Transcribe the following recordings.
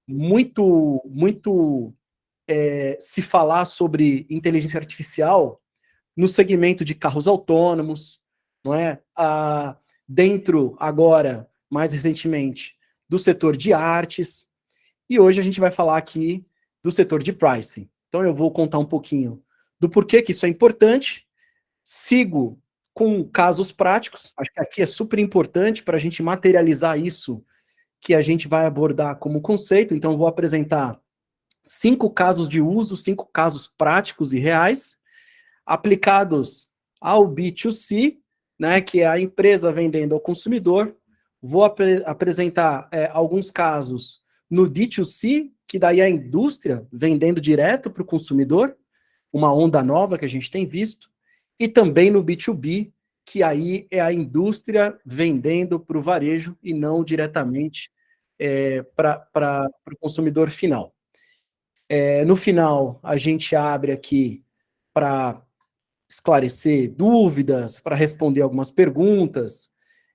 muito se falar sobre inteligência artificial no segmento de carros autônomos, não é? Dentro, agora, mais recentemente, do setor de artes, e hoje a gente vai falar aqui do setor de pricing. Então eu vou contar um pouquinho do porquê que isso é importante, sigo com casos práticos, acho que aqui é super importante para a gente materializar isso que a gente vai abordar como conceito, então eu vou apresentar 5 casos de uso, 5 casos práticos e reais, aplicados ao B2C, né, que é a empresa vendendo ao consumidor. Vou apresentar alguns casos no D2C, que daí é a indústria vendendo direto para o consumidor, uma onda nova que a gente tem visto, e também no B2B, que aí é a indústria vendendo para o varejo e não diretamente para o consumidor final. No final, a gente abre aqui para esclarecer dúvidas, para responder algumas perguntas,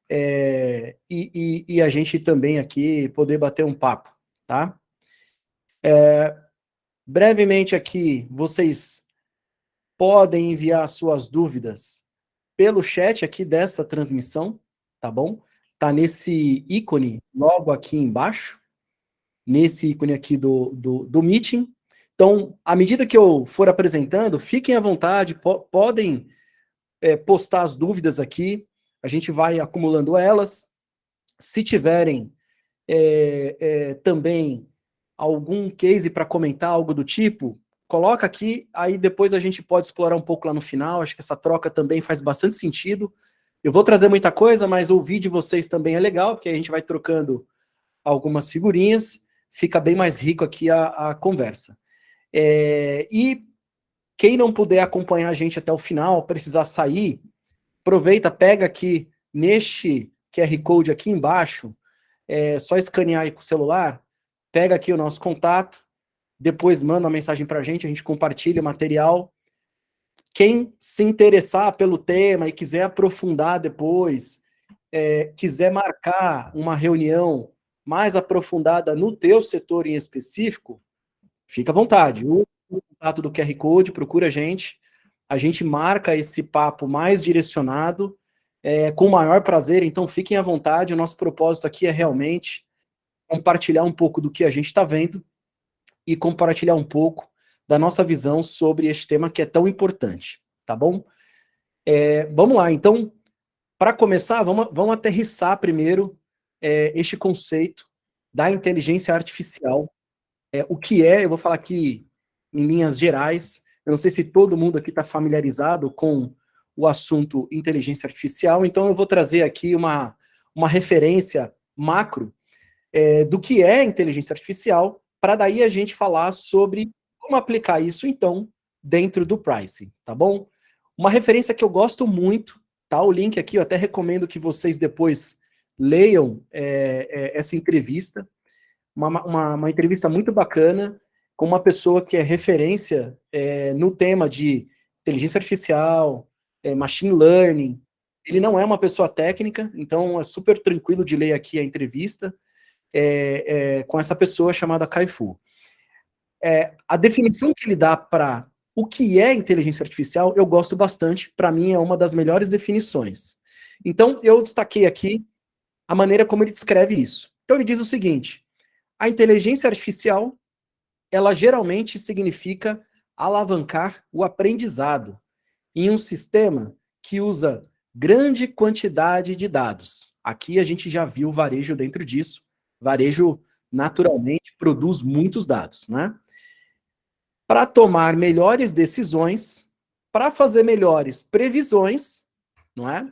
e a gente também aqui poder bater um papo, tá? Brevemente aqui, vocês podem enviar suas dúvidas pelo chat aqui dessa transmissão, tá bom? Tá nesse ícone logo aqui embaixo, nesse ícone aqui do Meeting. Então, à medida que eu for apresentando, fiquem à vontade, podem postar as dúvidas aqui, a gente vai acumulando elas. Se tiverem também algum case para comentar, algo do tipo, coloca aqui, aí depois a gente pode explorar um pouco lá no final, acho que essa troca também faz bastante sentido. Eu vou trazer muita coisa, mas ouvir de vocês também é legal, porque a gente vai trocando algumas figurinhas, fica bem mais rico aqui a conversa. E quem não puder acompanhar a gente até o final, precisar sair, aproveita, pega aqui neste QR Code aqui embaixo, só escanear aí com o celular, pega aqui o nosso contato, depois manda uma mensagem para a gente compartilha o material. Quem se interessar pelo tema e quiser aprofundar depois, quiser marcar uma reunião mais aprofundada no teu setor em específico, fica à vontade. O contato do QR Code, procura a gente marca esse papo mais direcionado, com o maior prazer, então fiquem à vontade, o nosso propósito aqui é realmente compartilhar um pouco do que a gente está vendo e compartilhar um pouco da nossa visão sobre este tema que é tão importante, tá bom? Vamos lá, então, para começar, vamos aterrissar primeiro este conceito da inteligência artificial. O que eu vou falar aqui em linhas gerais, eu não sei se todo mundo aqui está familiarizado com o assunto inteligência artificial, então eu vou trazer aqui uma referência macro do que é inteligência artificial, para daí a gente falar sobre como aplicar isso, então, dentro do pricing, tá bom? Uma referência que eu gosto muito, tá? O link aqui, eu até recomendo que vocês depois leiam essa entrevista, uma entrevista muito bacana, com uma pessoa que é referência no tema de inteligência artificial, machine learning. Ele não é uma pessoa técnica, então é super tranquilo de ler aqui a entrevista com essa pessoa chamada Kai-Fu. A definição que ele dá para o que é inteligência artificial, eu gosto bastante, para mim é uma das melhores definições. Então, eu destaquei aqui a maneira como ele descreve isso. Então, ele diz o seguinte: a inteligência artificial, ela geralmente significa alavancar o aprendizado em um sistema que usa grande quantidade de dados. Aqui a gente já viu o varejo dentro disso. Varejo, naturalmente, produz muitos dados, né? Para tomar melhores decisões, para fazer melhores previsões, não é?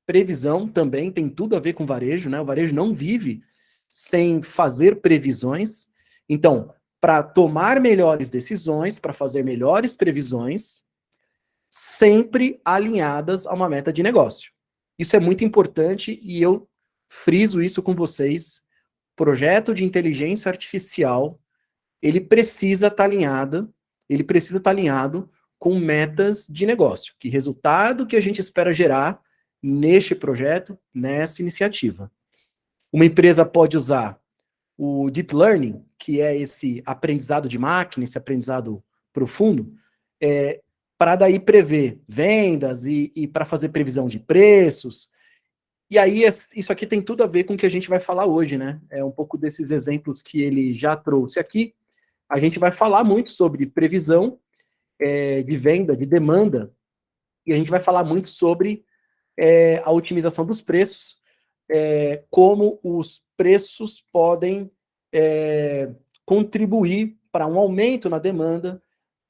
Previsão também tem tudo a ver com varejo, né? O varejo não vive sem fazer previsões. Então, para tomar melhores decisões, para fazer melhores previsões, sempre alinhadas a uma meta de negócio. Isso é muito importante e eu friso isso com vocês. Projeto de inteligência artificial, ele precisa estar alinhado com metas de negócio. Que resultado que a gente espera gerar neste projeto, nessa iniciativa. Uma empresa pode usar o Deep Learning, que é esse aprendizado de máquina, esse aprendizado profundo, para daí prever vendas e para fazer previsão de preços. E aí, isso aqui tem tudo a ver com o que a gente vai falar hoje, né? É um pouco desses exemplos que ele já trouxe aqui. A gente vai falar muito sobre previsão de venda, de demanda, e a gente vai falar muito sobre a otimização dos preços, como os preços podem contribuir para um aumento na demanda,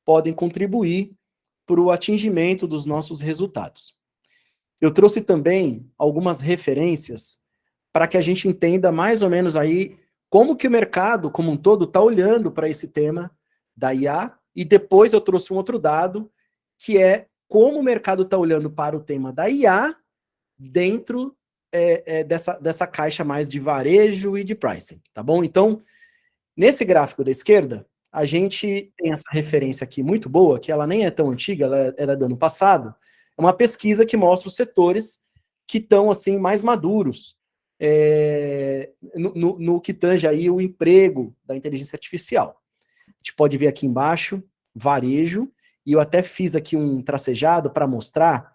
podem contribuir para o atingimento dos nossos resultados. Eu trouxe também algumas referências para que a gente entenda mais ou menos aí como que o mercado como um todo está olhando para esse tema da IA, e depois eu trouxe um outro dado, que é como o mercado está olhando para o tema da IA dentro dessa caixa mais de varejo e de pricing, tá bom? Então, nesse gráfico da esquerda, a gente tem essa referência aqui muito boa, que ela nem é tão antiga, ela era do ano passado. É uma pesquisa que mostra os setores que estão assim mais maduros no que tange aí o emprego da inteligência artificial. A gente pode ver aqui embaixo, varejo, e eu até fiz aqui um tracejado para mostrar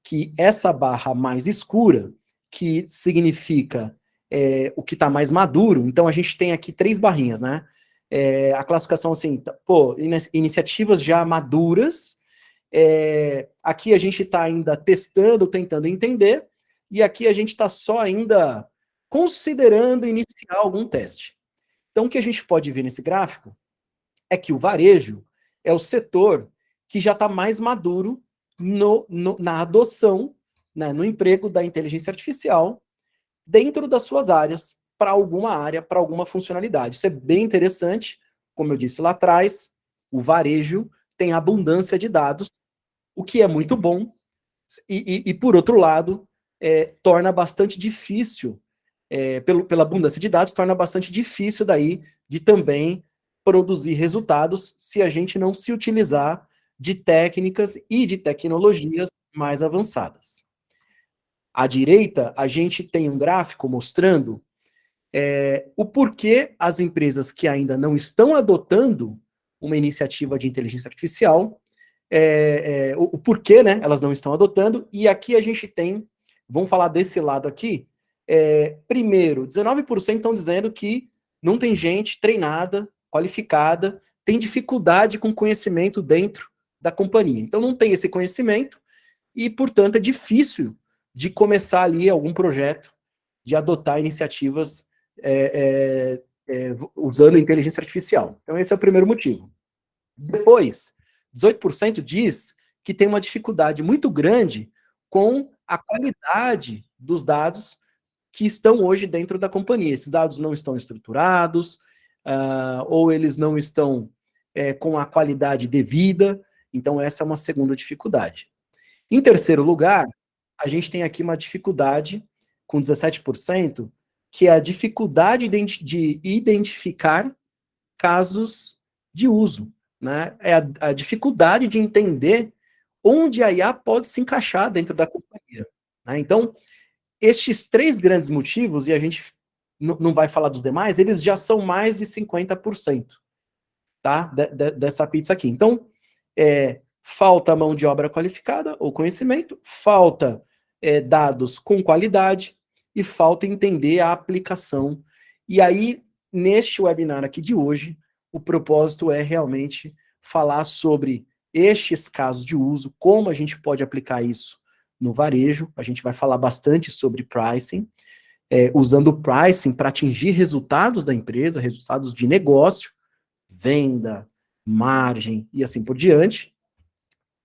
que essa barra mais escura, que significa o que está mais maduro, então a gente tem aqui 3 barrinhas, né? A classificação assim, iniciativas já maduras, aqui a gente está ainda testando, tentando entender, e aqui a gente está só ainda considerando iniciar algum teste. Então o que a gente pode ver nesse gráfico é que o varejo é o setor que já está mais maduro na adoção, né, no emprego da inteligência artificial dentro das suas áreas, para alguma área, para alguma funcionalidade. Isso é bem interessante, como eu disse lá atrás, o varejo tem abundância de dados, o que é muito bom, e por outro lado, torna bastante difícil, pela abundância de dados, torna bastante difícil daí de também produzir resultados se a gente não se utilizar de técnicas e de tecnologias mais avançadas. À direita, a gente tem um gráfico mostrando o porquê as empresas que ainda não estão adotando uma iniciativa de inteligência artificial, o porquê, né, elas não estão adotando, e aqui a gente tem, vamos falar desse lado aqui, primeiro, 19% estão dizendo que não tem gente treinada, qualificada, tem dificuldade com conhecimento dentro da companhia. Então não tem esse conhecimento e, portanto, é difícil de começar ali algum projeto, de adotar iniciativas usando inteligência artificial. Então esse é o primeiro motivo. Depois, 18% diz que tem uma dificuldade muito grande com a qualidade dos dados que estão hoje dentro da companhia. Esses dados não estão estruturados, ou eles não estão com a qualidade devida, então essa é uma segunda dificuldade. Em terceiro lugar, a gente tem aqui uma dificuldade, com 17%, que é a dificuldade de identificar casos de uso, né? É a dificuldade de entender onde a IA pode se encaixar dentro da companhia, né? Então, estes 3 grandes motivos, e a gente não vai falar dos demais, eles já são mais de 50%, tá? Dessa pizza aqui. Então, falta mão de obra qualificada ou conhecimento, falta dados com qualidade e falta entender a aplicação. E aí, neste webinar aqui de hoje, o propósito é realmente falar sobre estes casos de uso, como a gente pode aplicar isso no varejo. A gente vai falar bastante sobre pricing, usando o pricing para atingir resultados da empresa, resultados de negócio, venda, margem e assim por diante.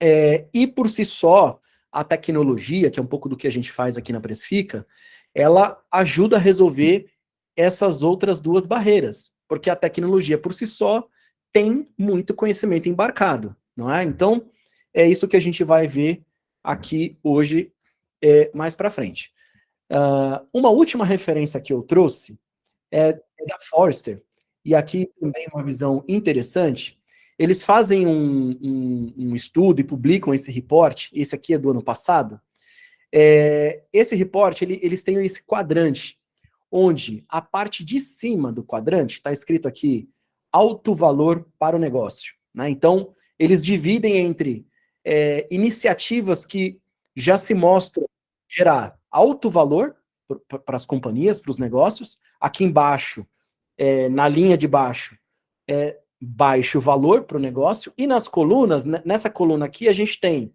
E por si só, a tecnologia, que é um pouco do que a gente faz aqui na Precifica, ela ajuda a resolver essas outras 2 barreiras, porque a tecnologia por si só tem muito conhecimento embarcado, não é? Então, é isso que a gente vai ver aqui hoje, mais para frente. Uma última referência que eu trouxe é da Forrester, e aqui também uma visão interessante. Eles fazem um estudo e publicam esse report, esse aqui é do ano passado. Esse report, eles têm esse quadrante, onde a parte de cima do quadrante está escrito aqui alto valor para o negócio, né? Então, eles dividem entre iniciativas que já se mostram gerar alto valor para as companhias, para os negócios. Aqui embaixo, na linha de baixo, baixo valor para o negócio. E nas colunas, nessa coluna aqui, a gente tem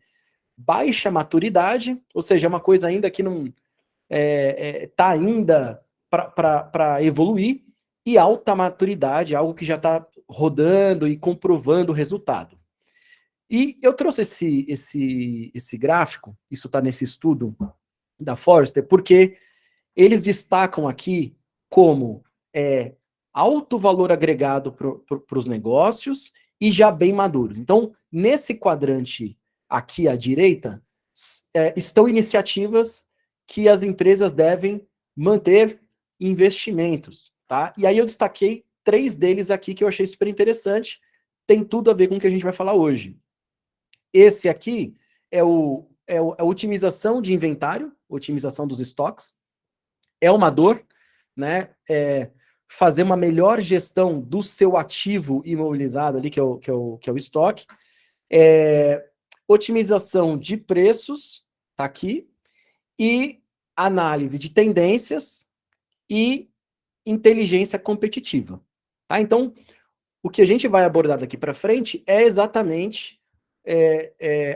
baixa maturidade, ou seja, uma coisa ainda que não está ainda para evoluir, e alta maturidade, algo que já está rodando e comprovando o resultado. E eu trouxe esse gráfico, isso está nesse estudo da Forrester, porque eles destacam aqui como alto valor agregado para os negócios e já bem maduro. Então, nesse quadrante aqui à direita, estão iniciativas que as empresas devem manter investimentos, tá? E aí eu destaquei 3 deles aqui que eu achei super interessante, tem tudo a ver com o que a gente vai falar hoje. Esse aqui é a otimização de inventário, otimização dos estoques, é uma dor, né? Fazer uma melhor gestão do seu ativo imobilizado ali, que é o estoque. Otimização de preços, tá aqui, e análise de tendências e inteligência competitiva. Tá? Então, o que a gente vai abordar daqui para frente é exatamente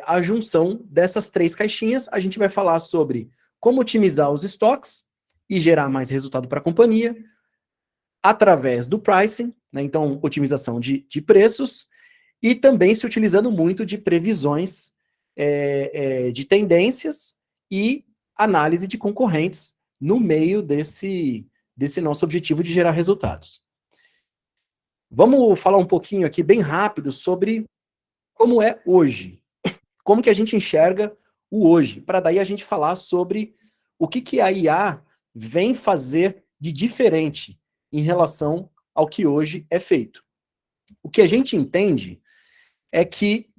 a junção dessas 3 caixinhas. A gente vai falar sobre como otimizar os estoques e gerar mais resultado para a companhia, através do pricing, né? Então, otimização de preços, e também se utilizando muito de previsões de tendências e análise de concorrentes no meio desse nosso objetivo de gerar resultados. Vamos falar um pouquinho aqui, bem rápido, sobre como é hoje. Como que a gente enxerga o hoje, para daí a gente falar sobre o que a IA vem fazer de diferente em relação ao que hoje é feito. O que a gente entende é que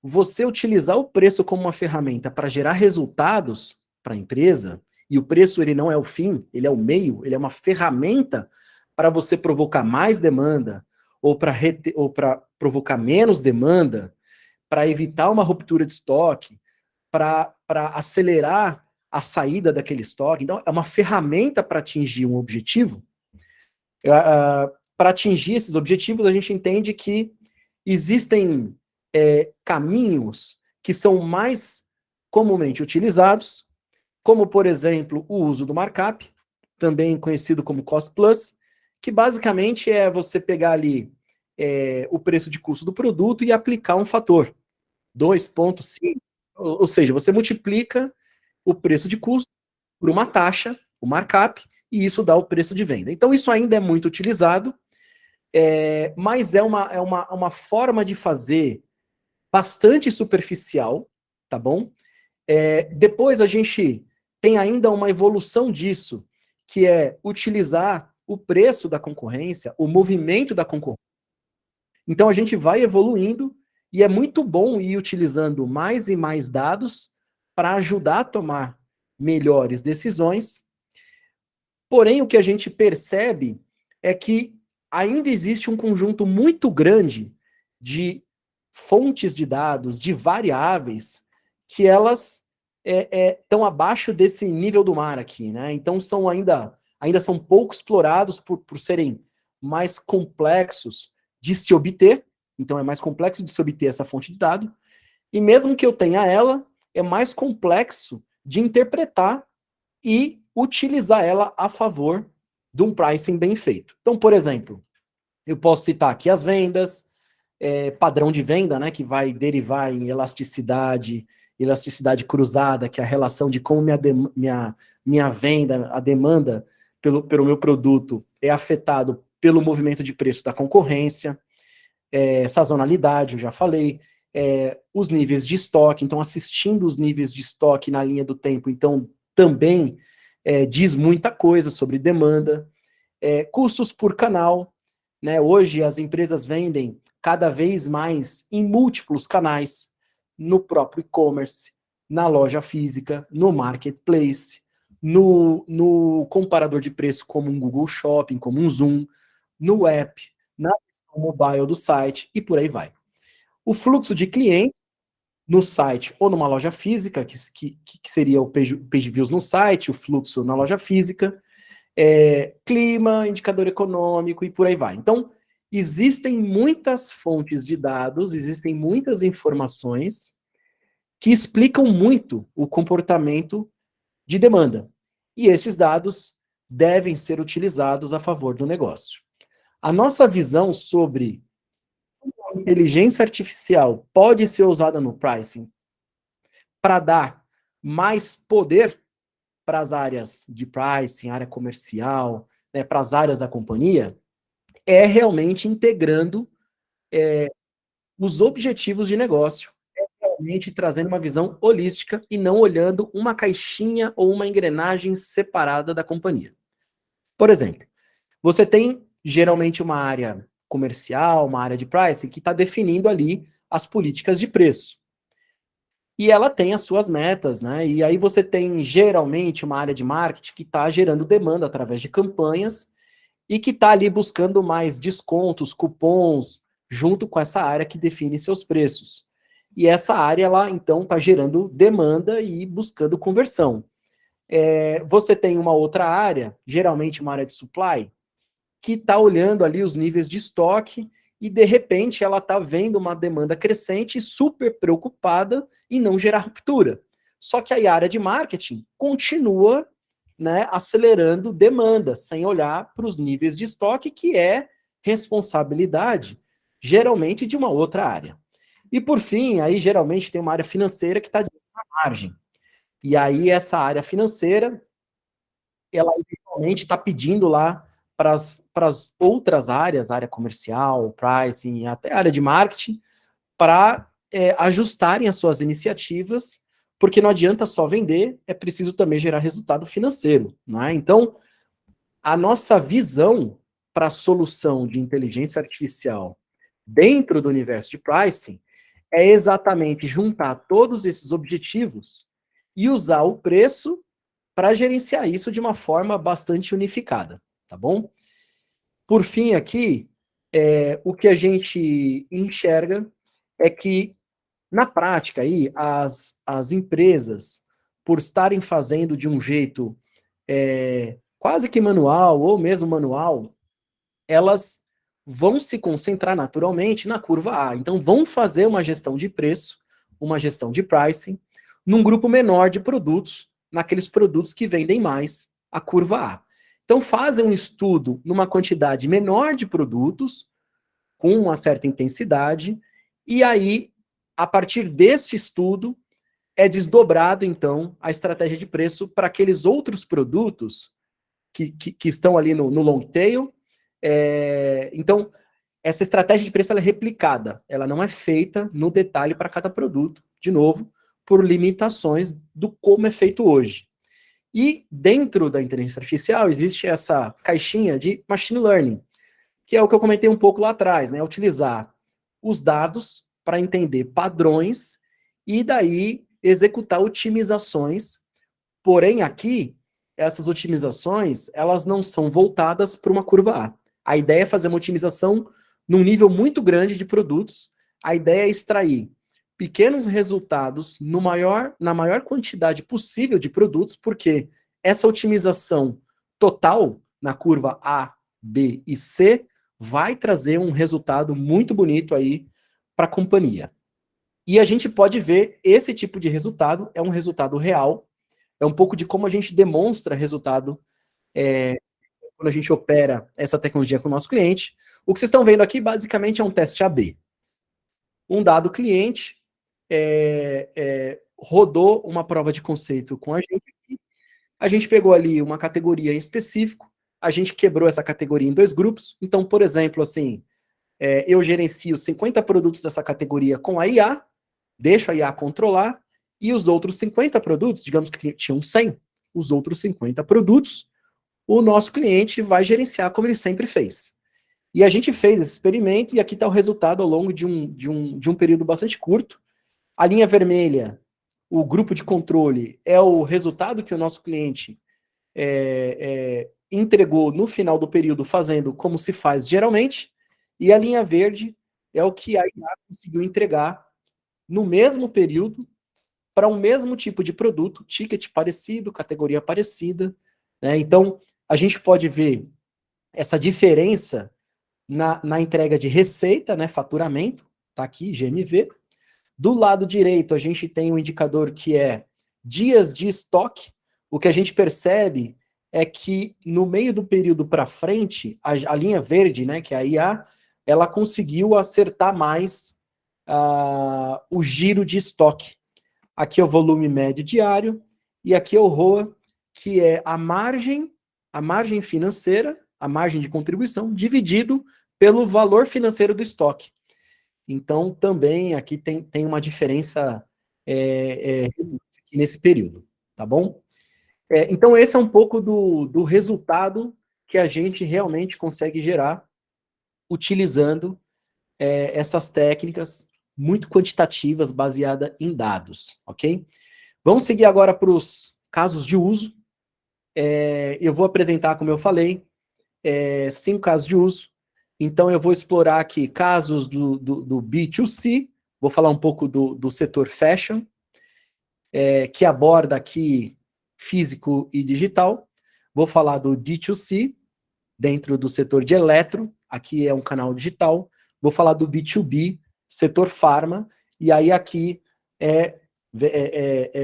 você utilizar o preço como uma ferramenta para gerar resultados para a empresa, e o preço ele não é o fim, ele é o meio, ele é uma ferramenta para você provocar mais demanda, ou para provocar menos demanda, para evitar uma ruptura de estoque, para acelerar a saída daquele estoque. Então, é uma ferramenta para atingir um objetivo. Para atingir esses objetivos, a gente entende que existem caminhos que são mais comumente utilizados, como, por exemplo, o uso do markup, também conhecido como cost plus, que basicamente é você pegar ali o preço de custo do produto e aplicar um fator, 2,5, ou seja, você multiplica o preço de custo por uma taxa, o markup, e isso dá o preço de venda. Então, isso ainda é muito utilizado, mas é uma forma de fazer bastante superficial, tá bom? Depois a gente tem ainda uma evolução disso, que é utilizar o preço da concorrência, o movimento da concorrência. Então a gente vai evoluindo e é muito bom ir utilizando mais e mais dados para ajudar a tomar melhores decisões. Porém, o que a gente percebe é que ainda existe um conjunto muito grande de fontes de dados, de variáveis, que elas estão abaixo desse nível do mar aqui, né? Então ainda são pouco explorados por serem mais complexos de se obter. Então é mais complexo de se obter essa fonte de dado. E mesmo que eu tenha ela, é mais complexo de interpretar e utilizar ela a favor de um pricing bem feito. Então, por exemplo, eu posso citar aqui as vendas, padrão de venda, né, que vai derivar em elasticidade cruzada, que é a relação de como minha venda, a demanda pelo meu produto é afetado pelo movimento de preço da concorrência, sazonalidade, eu já falei, os níveis de estoque, então assistindo os níveis de estoque na linha do tempo, então também diz muita coisa sobre demanda, custos por canal, né? Hoje as empresas vendem cada vez mais em múltiplos canais, no próprio e-commerce, na loja física, no marketplace, no comparador de preço como um Google Shopping, como um Zoom, no app, na versão mobile do site e por aí vai. O fluxo de cliente no site ou numa loja física, que seria o page views no site, o fluxo na loja física, clima, indicador econômico e por aí vai. Então, existem muitas fontes de dados, existem muitas informações que explicam muito o comportamento de demanda. E esses dados devem ser utilizados a favor do negócio. A nossa visão sobre a inteligência artificial pode ser usada no pricing para dar mais poder para as áreas de pricing, área comercial, né, para as áreas da companhia, é realmente integrando os objetivos de negócio, é realmente trazendo uma visão holística e não olhando uma caixinha ou uma engrenagem separada da companhia. Por exemplo, você tem geralmente uma área comercial, uma área de pricing, que está definindo ali as políticas de preço. E ela tem as suas metas, né? E aí você tem geralmente uma área de marketing que está gerando demanda através de campanhas e que está ali buscando mais descontos, cupons, junto com essa área que define seus preços. E essa área, ela então está gerando demanda e buscando conversão. Você tem uma outra área, geralmente uma área de supply, que está olhando ali os níveis de estoque e, de repente, ela está vendo uma demanda crescente e super preocupada em não gerar ruptura. Só que a área de marketing continua, né, acelerando demanda, sem olhar para os níveis de estoque, que é responsabilidade, geralmente, de uma outra área. E, por fim, aí geralmente tem uma área financeira que está de margem. E aí essa área financeira, ela eventualmente está pedindo lá para as outras áreas, área comercial, pricing, até área de marketing, para ajustarem as suas iniciativas, porque não adianta só vender, é preciso também gerar resultado financeiro. Não é? Então, a nossa visão para a solução de inteligência artificial dentro do universo de pricing é exatamente juntar todos esses objetivos e usar o preço para gerenciar isso de uma forma bastante unificada, tá bom? Por fim, aqui, o que a gente enxerga é que, na prática, aí, as empresas, por estarem fazendo de um jeito quase que manual, ou mesmo manual, elas vão se concentrar naturalmente na curva A. Então, vão fazer uma gestão de preço, uma gestão de pricing, num grupo menor de produtos, naqueles produtos que vendem mais, a curva A. Então, fazem um estudo numa quantidade menor de produtos, com uma certa intensidade, e aí, a partir desse estudo, é desdobrado, então, a estratégia de preço para aqueles outros produtos que estão ali no long tail. Então, essa estratégia de preço ela é replicada, ela não é feita no detalhe para cada produto, de novo, por limitações do como é feito hoje. E dentro da inteligência artificial existe essa caixinha de machine learning, que é o que eu comentei um pouco lá atrás, né? Utilizar os dados para entender padrões e daí executar otimizações. Porém, aqui, essas otimizações, elas não são voltadas para uma curva A. A ideia é fazer uma otimização num nível muito grande de produtos. A ideia é extrair pequenos resultados na maior quantidade possível de produtos, porque essa otimização total na curva A, B e C vai trazer um resultado muito bonito aí para a companhia. E a gente pode ver esse tipo de resultado, é um resultado real, é um pouco de como a gente demonstra resultado quando a gente opera essa tecnologia com o nosso cliente. O que vocês estão vendo aqui, basicamente, é um teste AB. Um dado cliente rodou uma prova de conceito com a gente pegou ali uma categoria em específico, a gente quebrou essa categoria em dois grupos. Então, por exemplo, assim, eu gerencio 50 produtos dessa categoria com a IA, deixo a IA controlar, e os outros 50 produtos, digamos que tinham 100, os outros 50 produtos, o nosso cliente vai gerenciar como ele sempre fez. E a gente fez esse experimento, e aqui está o resultado ao longo de um período bastante curto. A linha vermelha, o grupo de controle, é o resultado que o nosso cliente entregou no final do período fazendo como se faz geralmente, e a linha verde é o que a IA conseguiu entregar no mesmo período para um mesmo tipo de produto, ticket parecido, categoria parecida, né? Então, a gente pode ver essa diferença na entrega de receita, né, faturamento, tá aqui, GMV. Do lado direito, a gente tem um indicador que é dias de estoque. O que a gente percebe é que no meio do período para frente, a linha verde, né, que é a IA, ela conseguiu acertar mais o giro de estoque. Aqui é o volume médio diário, e aqui é o ROA, que é a margem financeira, a margem de contribuição, dividido pelo valor financeiro do estoque. Então, também aqui tem uma diferença nesse período, tá bom? Então, esse é um pouco do resultado que a gente realmente consegue gerar utilizando essas técnicas muito quantitativas, baseadas em dados, ok? Vamos seguir agora para os casos de uso. Eu vou apresentar, como eu falei, 5 casos de uso. Então, eu vou explorar aqui casos do B2C, vou falar um pouco do setor fashion, que aborda aqui físico e digital. Vou falar do D2C, dentro do setor de eletro, aqui é um canal digital. Vou falar do B2B, setor farma, e aí aqui é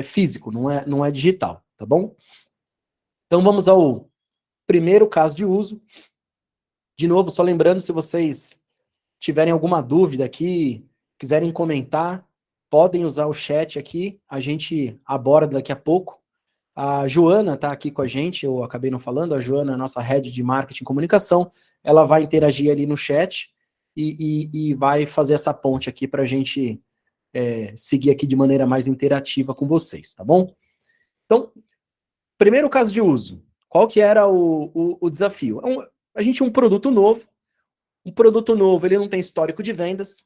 físico, não é digital, tá bom? Então vamos ao primeiro caso de uso. De novo, só lembrando, se vocês tiverem alguma dúvida aqui, quiserem comentar, podem usar o chat aqui, a gente aborda daqui a pouco. A Joana está aqui com a gente, eu acabei não falando, a Joana é a nossa head de marketing e comunicação, ela vai interagir ali no chat e vai fazer essa ponte aqui para a gente seguir aqui de maneira mais interativa com vocês, tá bom? Então, primeiro caso de uso, qual que era o desafio? A gente tinha um produto novo, ele não tem histórico de vendas,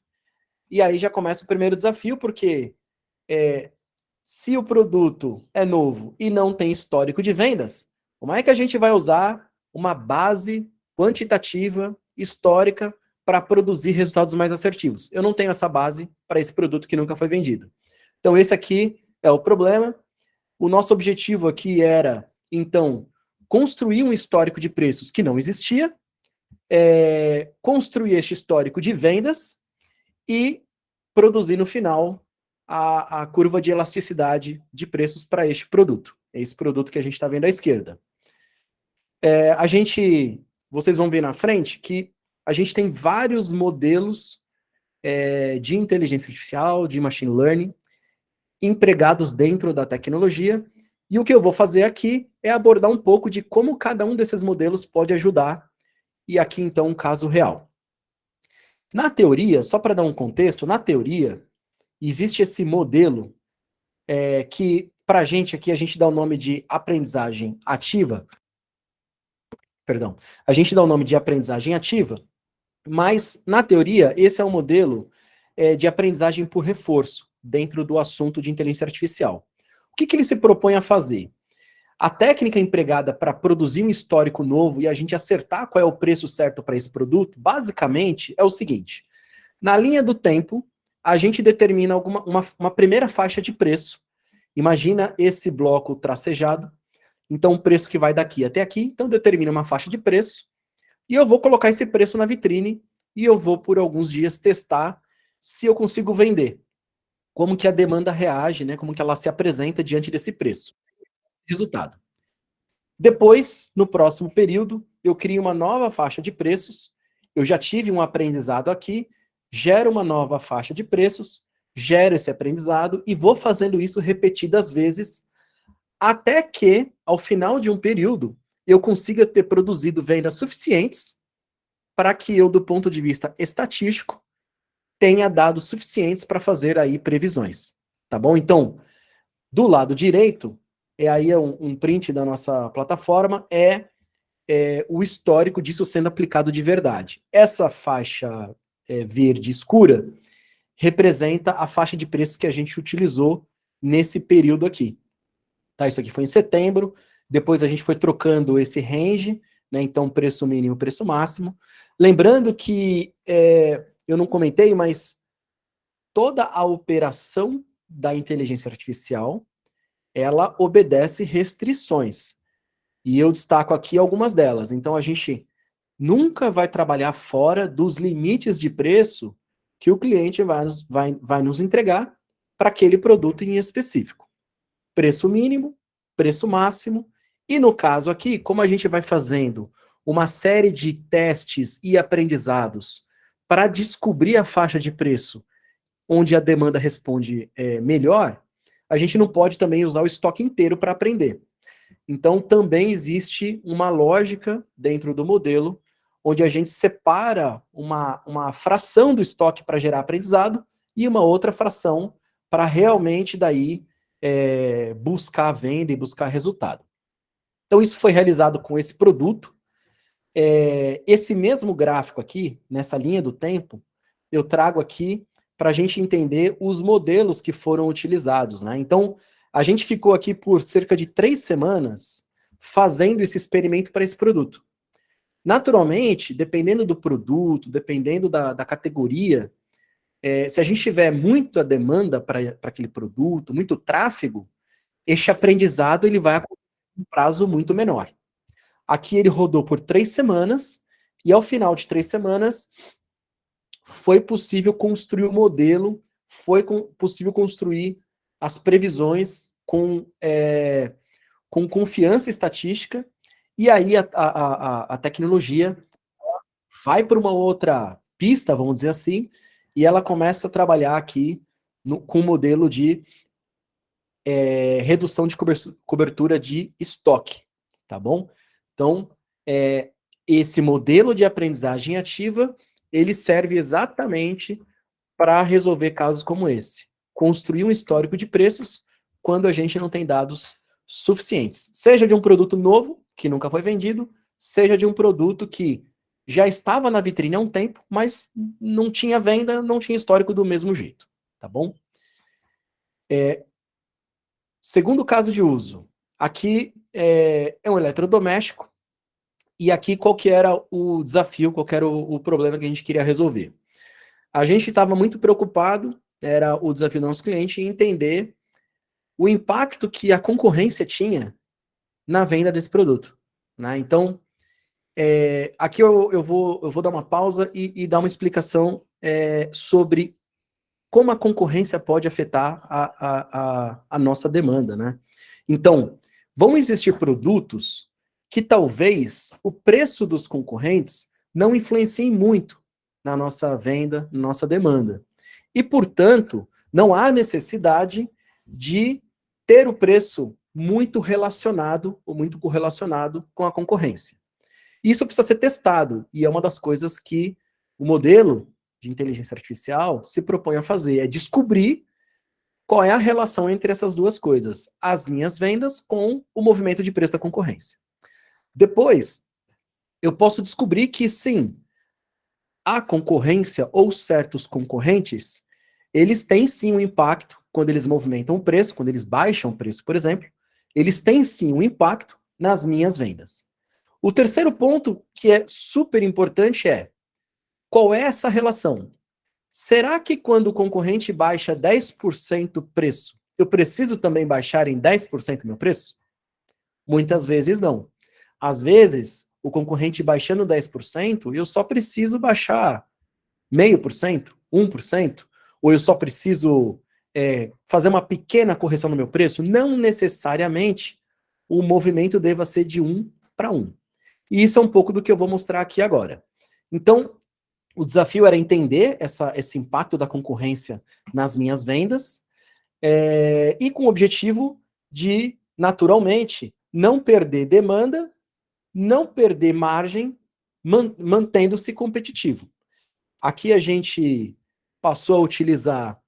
e aí já começa o primeiro desafio, porque se o produto é novo e não tem histórico de vendas, como é que a gente vai usar uma base quantitativa, histórica, para produzir resultados mais assertivos? Eu não tenho essa base para esse produto que nunca foi vendido. Então, esse aqui é o problema. O nosso objetivo aqui era, então, construir um histórico de preços que não existia, construir este histórico de vendas e produzir no final a curva de elasticidade de preços para este produto. É esse produto que a gente está vendo à esquerda. Vocês vão ver na frente que a gente tem vários modelos de inteligência artificial, de machine learning, empregados dentro da tecnologia, e o que eu vou fazer aqui é abordar um pouco de como cada um desses modelos pode ajudar, e aqui então um caso real. Na teoria, só para dar um contexto, na teoria, existe esse modelo que, para a gente aqui, a gente dá o nome de aprendizagem ativa. Perdão. A gente dá o nome de aprendizagem ativa, mas, na teoria, esse é um modelo de aprendizagem por reforço, dentro do assunto de inteligência artificial. O que ele se propõe a fazer? A técnica empregada para produzir um histórico novo e a gente acertar qual é o preço certo para esse produto, basicamente, é o seguinte. Na linha do tempo, a gente determina uma primeira faixa de preço. Imagina esse bloco tracejado. Então, o preço que vai daqui até aqui. Então, determina uma faixa de preço. E eu vou colocar esse preço na vitrine e eu vou, por alguns dias, testar se eu consigo vender. Como que a demanda reage, né? Como que ela se apresenta diante desse preço. Resultado. Depois, no próximo período, eu crio uma nova faixa de preços. Eu já tive um aprendizado aqui, gero uma nova faixa de preços, gero esse aprendizado e vou fazendo isso repetidas vezes, até que, ao final de um período, eu consiga ter produzido vendas suficientes para que eu, do ponto de vista estatístico, tenha dados suficientes para fazer aí previsões. Tá bom? Então, do lado direito, aí um print da nossa plataforma, o histórico disso sendo aplicado de verdade. Essa faixa verde escura representa a faixa de preços que a gente utilizou nesse período aqui. Tá, isso aqui foi em setembro, Depois a gente foi trocando esse range, né? Então, preço mínimo, preço máximo. Lembrando que, eu não comentei, mas toda a operação da inteligência artificial, ela obedece restrições. E eu destaco aqui algumas delas. Então, a gente nunca vai trabalhar fora dos limites de preço que o cliente vai nos entregar para aquele produto em específico. Preço mínimo, preço máximo, e no caso aqui, como a gente vai fazendo uma série de testes e aprendizados para descobrir a faixa de preço onde a demanda responde melhor, a gente não pode também usar o estoque inteiro para aprender. Então, também existe uma lógica dentro do modelo, onde a gente separa uma fração do estoque para gerar aprendizado e uma outra fração para realmente daí buscar a venda e buscar resultado. Então, isso foi realizado com esse produto. Esse mesmo gráfico aqui, nessa linha do tempo, eu trago aqui para a gente entender os modelos que foram utilizados, né? Então, a gente ficou aqui por cerca de 3 semanas fazendo esse experimento para esse produto. Naturalmente, dependendo do produto, dependendo da categoria, se a gente tiver muita demanda para aquele produto, muito tráfego, este aprendizado ele vai acontecer em um prazo muito menor. Aqui ele rodou por 3 semanas, e ao final de 3 semanas, foi possível construir o modelo, possível construir as previsões com confiança estatística, e aí a tecnologia vai para uma outra pista, vamos dizer assim, e ela começa a trabalhar aqui com o modelo de redução de cobertura de estoque, tá bom? Então, esse modelo de aprendizagem ativa, ele serve exatamente para resolver casos como esse. Construir um histórico de preços quando a gente não tem dados suficientes. Seja de um produto novo, que nunca foi vendido, seja de um produto que já estava na vitrine há um tempo, mas não tinha venda, não tinha histórico do mesmo jeito, tá bom? Segundo caso de uso, aqui é um eletrodoméstico, e aqui qual que era o desafio, qual que era o problema que a gente queria resolver. A gente estava muito preocupado, era o desafio do nosso cliente, em entender o impacto que a concorrência tinha na venda desse produto, né? Então, aqui eu vou dar uma pausa e dar uma explicação sobre como a concorrência pode afetar a nossa demanda, né? Então, vão existir produtos que talvez o preço dos concorrentes não influencie muito na nossa venda, na nossa demanda. E, portanto, não há necessidade de ter o preço muito relacionado ou muito correlacionado com a concorrência. Isso precisa ser testado, e é uma das coisas que o modelo de inteligência artificial se propõe a fazer, é descobrir qual é a relação entre essas duas coisas, as minhas vendas com o movimento de preço da concorrência. Depois, eu posso descobrir que sim, a concorrência ou certos concorrentes, eles têm sim um impacto quando eles movimentam o preço, quando eles baixam o preço, por exemplo, eles têm sim um impacto nas minhas vendas. O terceiro ponto, que é super importante, é qual é essa relação? Será que quando o concorrente baixa 10% o preço, eu preciso também baixar em 10% meu preço? Muitas vezes não. Às vezes, o concorrente baixando 10%, eu só preciso baixar 0,5%, 1%, ou eu só preciso fazer uma pequena correção no meu preço. Não necessariamente o movimento deva ser de 1 para 1. E isso é um pouco do que eu vou mostrar aqui agora. Então, o desafio era entender esse impacto da concorrência nas minhas vendas, e com o objetivo de, naturalmente, não perder demanda, não perder margem, mantendo-se competitivo. Aqui a gente passou a utilizar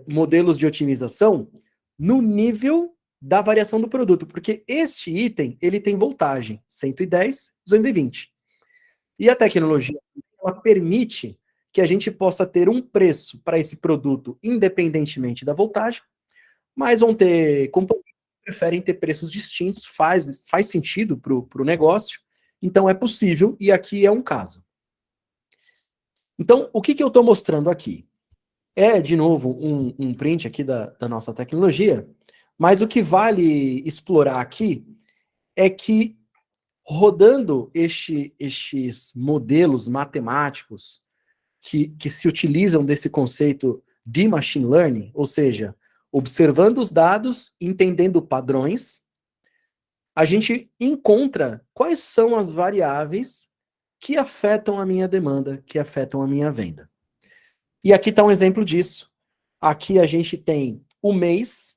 modelos de otimização no nível da variação do produto, porque este item ele tem voltagem 110, 220. E a tecnologia ela permite que a gente possa ter um preço para esse produto independentemente da voltagem, mas vão ter componentes preferem ter preços distintos, faz sentido para o negócio, então é possível, e aqui é um caso. Então, o que eu estou mostrando aqui? É, de novo, um print aqui da nossa tecnologia, mas o que vale explorar aqui é que, rodando estes modelos matemáticos que se utilizam desse conceito de machine learning, ou seja, observando os dados, entendendo padrões, a gente encontra quais são as variáveis que afetam a minha demanda, que afetam a minha venda. E aqui está um exemplo disso. Aqui a gente tem o mês,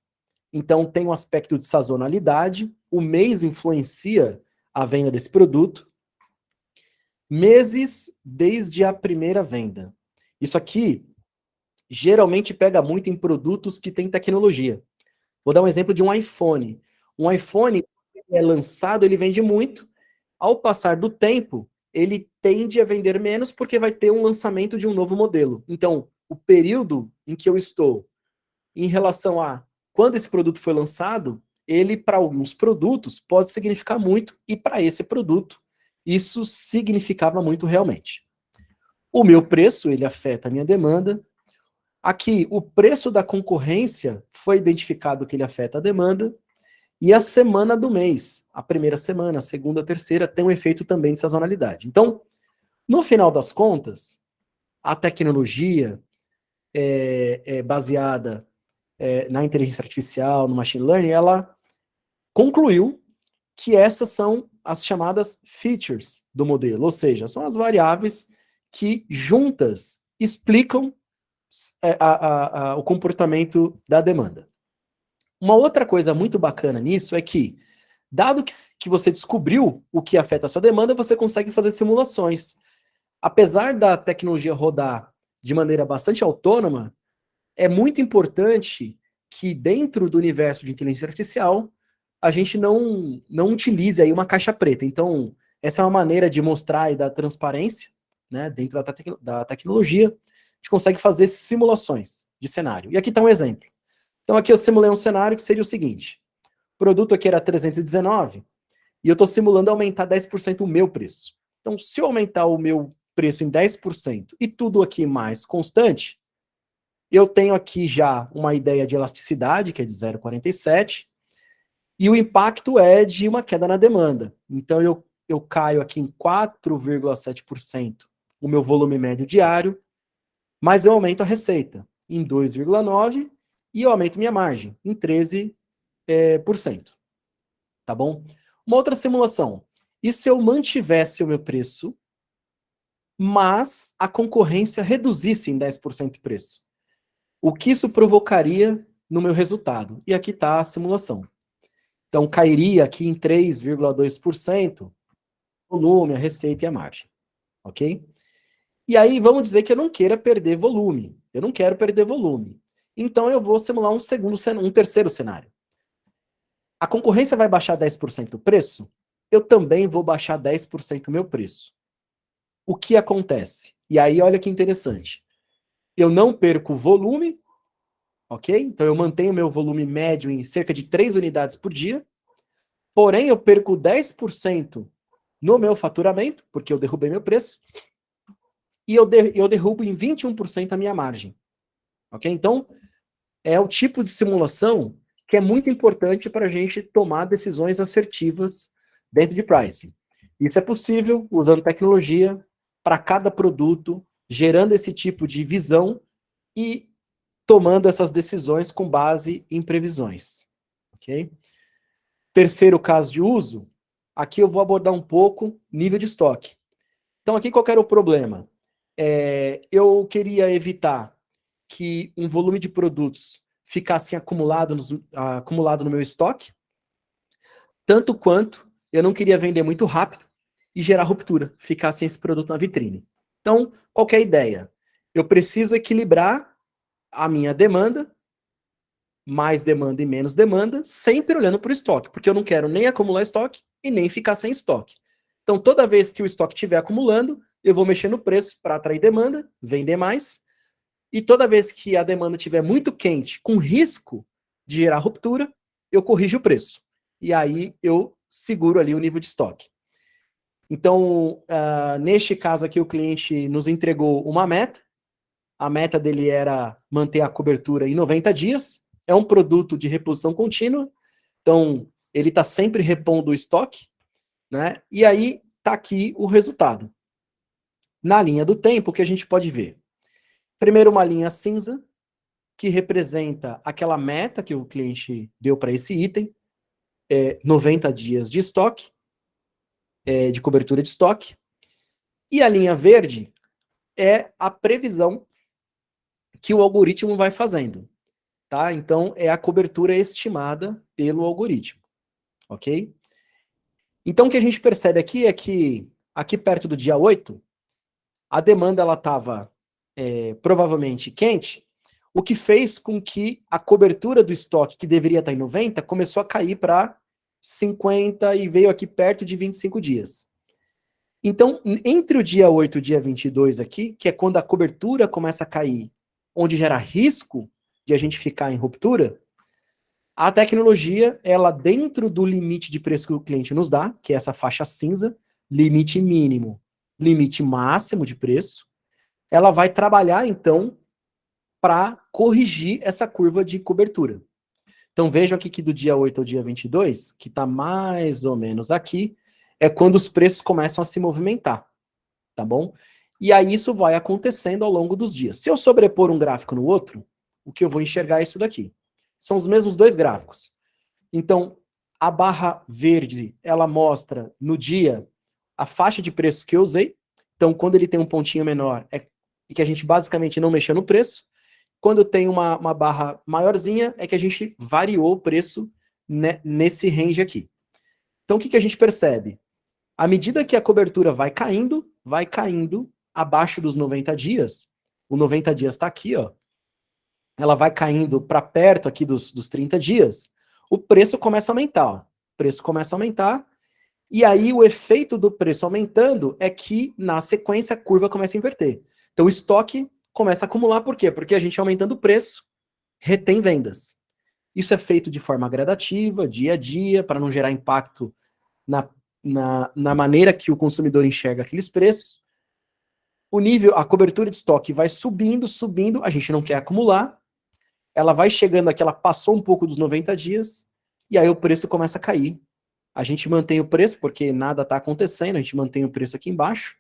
então tem um aspecto de sazonalidade, o mês influencia a venda desse produto. Meses desde a primeira venda. Isso aqui geralmente pega muito em produtos que têm tecnologia. Vou dar um exemplo de um iPhone. Um iPhone é lançado, ele vende muito. Ao passar do tempo, ele tende a vender menos porque vai ter um lançamento de um novo modelo. Então, o período em que eu estou em relação a quando esse produto foi lançado, ele, para alguns produtos, pode significar muito, e para esse produto, isso significava muito realmente. O meu preço, ele afeta a minha demanda. Aqui, o preço da concorrência foi identificado que ele afeta a demanda. E a semana do mês, a primeira semana, a segunda, a terceira, tem um efeito também de sazonalidade. Então, no final das contas, a tecnologia baseada na inteligência artificial, no machine learning, ela concluiu que essas são as chamadas features do modelo, ou seja, são as variáveis que juntas explicam o comportamento da demanda. Uma outra coisa muito bacana nisso é que, dado que você descobriu o que afeta a sua demanda, você consegue fazer simulações. Apesar da tecnologia rodar de maneira bastante autônoma, é muito importante que dentro do universo de inteligência artificial, a gente não utilize aí uma caixa preta. Então, essa é uma maneira de mostrar e dar transparência, né, dentro da tecnologia. A gente consegue fazer simulações de cenário. E aqui está um exemplo. Então, aqui eu simulei um cenário que seria o seguinte. O produto aqui era 319, e eu estou simulando aumentar 10% o meu preço. Então, se eu aumentar o meu preço em 10% e tudo aqui mais constante, eu tenho aqui já uma ideia de elasticidade, que é de 0,47, e o impacto é de uma queda na demanda. Então, eu caio aqui em 4,7% o meu volume médio diário, mas eu aumento a receita em 2,9% e eu aumento minha margem em 13%. Tá bom? Uma outra simulação. E se eu mantivesse o meu preço, mas a concorrência reduzisse em 10% o preço? O que isso provocaria no meu resultado? E aqui está a simulação. Então, cairia aqui em 3,2% o volume, a receita e a margem. Ok? E aí, vamos dizer que eu não queira perder volume. Eu não quero perder volume. Então, eu vou simular um terceiro cenário. A concorrência vai baixar 10% o preço? Eu também vou baixar 10% o meu preço. O que acontece? E aí, olha que interessante. Eu não perco volume, ok? Então, eu mantenho meu volume médio em cerca de 3 unidades por dia, porém, eu perco 10% no meu faturamento, porque eu derrubei meu preço, e eu derrubo em 21% a minha margem. Ok? Então, é o tipo de simulação que é muito importante para a gente tomar decisões assertivas dentro de pricing. Isso é possível usando tecnologia para cada produto, gerando esse tipo de visão e tomando essas decisões com base em previsões. Ok? Terceiro caso de uso, aqui eu vou abordar um pouco nível de estoque. Então, aqui qual era o problema? Eu queria evitar que um volume de produtos ficasse acumulado no meu estoque, tanto quanto eu não queria vender muito rápido e gerar ruptura, ficar sem esse produto na vitrine. Então, qual que é a ideia? Eu preciso equilibrar a minha demanda, mais demanda e menos demanda, sempre olhando para o estoque, porque eu não quero nem acumular estoque e nem ficar sem estoque. Então, toda vez que o estoque estiver acumulando, eu vou mexer no preço para atrair demanda, vender mais, e toda vez que a demanda estiver muito quente, com risco de gerar ruptura, eu corrijo o preço. E aí eu seguro ali o nível de estoque. Então, neste caso aqui, o cliente nos entregou uma meta. A meta dele era manter a cobertura em 90 dias. É um produto de reposição contínua. Então, ele está sempre repondo o estoque, né? E aí está aqui o resultado. Na linha do tempo, o que a gente pode ver? Primeiro, uma linha cinza, que representa aquela meta que o cliente deu para esse item, 90 dias de estoque, de cobertura de estoque. E a linha verde é a previsão que o algoritmo vai fazendo, tá? Então, é a cobertura estimada pelo algoritmo, ok? Então, o que a gente percebe aqui é que, aqui perto do dia 8, a demanda ela estava provavelmente quente, o que fez com que a cobertura do estoque, que deveria estar em 90, começou a cair para 50 e veio aqui perto de 25 dias. Então, entre o dia 8 e o dia 22 aqui, que é quando a cobertura começa a cair, onde gera risco de a gente ficar em ruptura, a tecnologia, ela dentro do limite de preço que o cliente nos dá, que é essa faixa cinza, limite mínimo, limite máximo de preço, ela vai trabalhar, então, para corrigir essa curva de cobertura. Então vejam aqui que do dia 8 ao dia 22, que está mais ou menos aqui, é quando os preços começam a se movimentar, tá bom? E aí isso vai acontecendo ao longo dos dias. Se eu sobrepor um gráfico no outro, o que eu vou enxergar é isso daqui. São os mesmos dois gráficos. Então, a barra verde, ela mostra no dia a faixa de preço que eu usei. Então, quando ele tem um pontinho menor, é que a gente basicamente não mexeu no preço. Quando tem uma barra maiorzinha, é que a gente variou o preço nesse range aqui. Então, o que a gente percebe? À medida que a cobertura vai caindo abaixo dos 90 dias, o 90 dias está aqui, ó, ela vai caindo para perto aqui dos 30 dias, o preço começa a aumentar. Ó. O preço começa a aumentar, e aí o efeito do preço aumentando é que, na sequência, a curva começa a inverter. Então, o estoque começa a acumular, por quê? Porque a gente aumentando o preço, retém vendas. Isso é feito de forma gradativa, dia a dia, para não gerar impacto na maneira que o consumidor enxerga aqueles preços. O nível, a cobertura de estoque vai subindo, a gente não quer acumular, ela vai chegando aqui, ela passou um pouco dos 90 dias, e aí o preço começa a cair. A gente mantém o preço, porque nada está acontecendo, a gente mantém o preço aqui embaixo,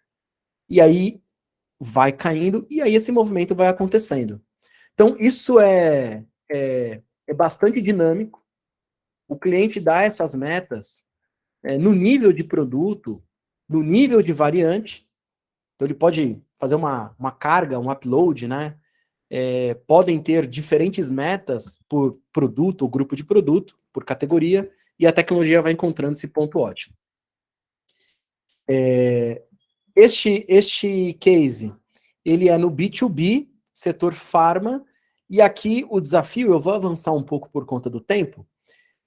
e aí vai caindo, e aí esse movimento vai acontecendo. Então, isso é bastante dinâmico. O cliente dá essas metas no nível de produto, no nível de variante. Então, ele pode fazer uma carga, um upload, né? Podem ter diferentes metas por produto ou grupo de produto, por categoria, e a tecnologia vai encontrando esse ponto ótimo. Este case, ele é no B2B, setor pharma, e aqui o desafio, eu vou avançar um pouco por conta do tempo,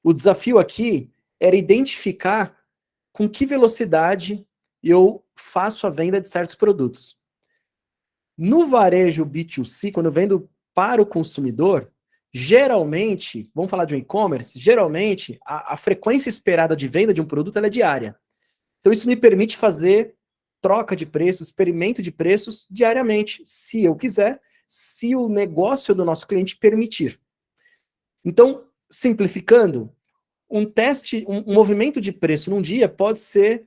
o desafio aqui era identificar com que velocidade eu faço a venda de certos produtos. No varejo B2C, quando eu vendo para o consumidor, geralmente, vamos falar de um e-commerce, geralmente a frequência esperada de venda de um produto ela é diária. Então isso me permite fazer troca de preços, experimento de preços diariamente, se eu quiser, se o negócio do nosso cliente permitir. Então, simplificando, um teste, um movimento de preço num dia pode ser,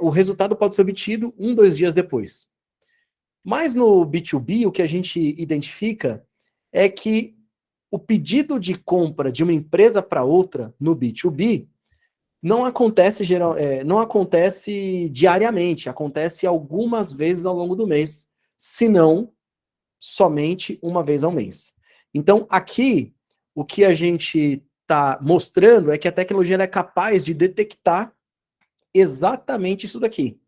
o resultado pode ser obtido 1, 2 dias depois. Mas no B2B, o que a gente identifica é que o pedido de compra de uma empresa para outra no B2B não acontece, não acontece diariamente, acontece algumas vezes ao longo do mês, se não somente uma vez ao mês. Então, aqui, o que a gente está mostrando é que a tecnologia é capaz de detectar exatamente isso daqui.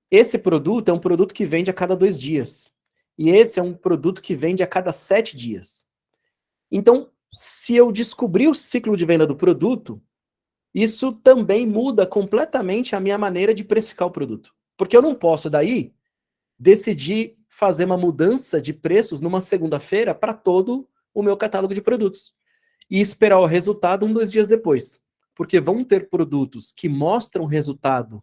Esse produto é um produto que vende a cada 2 dias. E esse é um produto que vende a cada 7 dias. Então, se eu descobrir o ciclo de venda do produto, isso também muda completamente a minha maneira de precificar o produto. Porque eu não posso, daí, decidir fazer uma mudança de preços numa segunda-feira para todo o meu catálogo de produtos. e esperar o resultado 1, 2 dias depois. Porque vão ter produtos que mostram resultado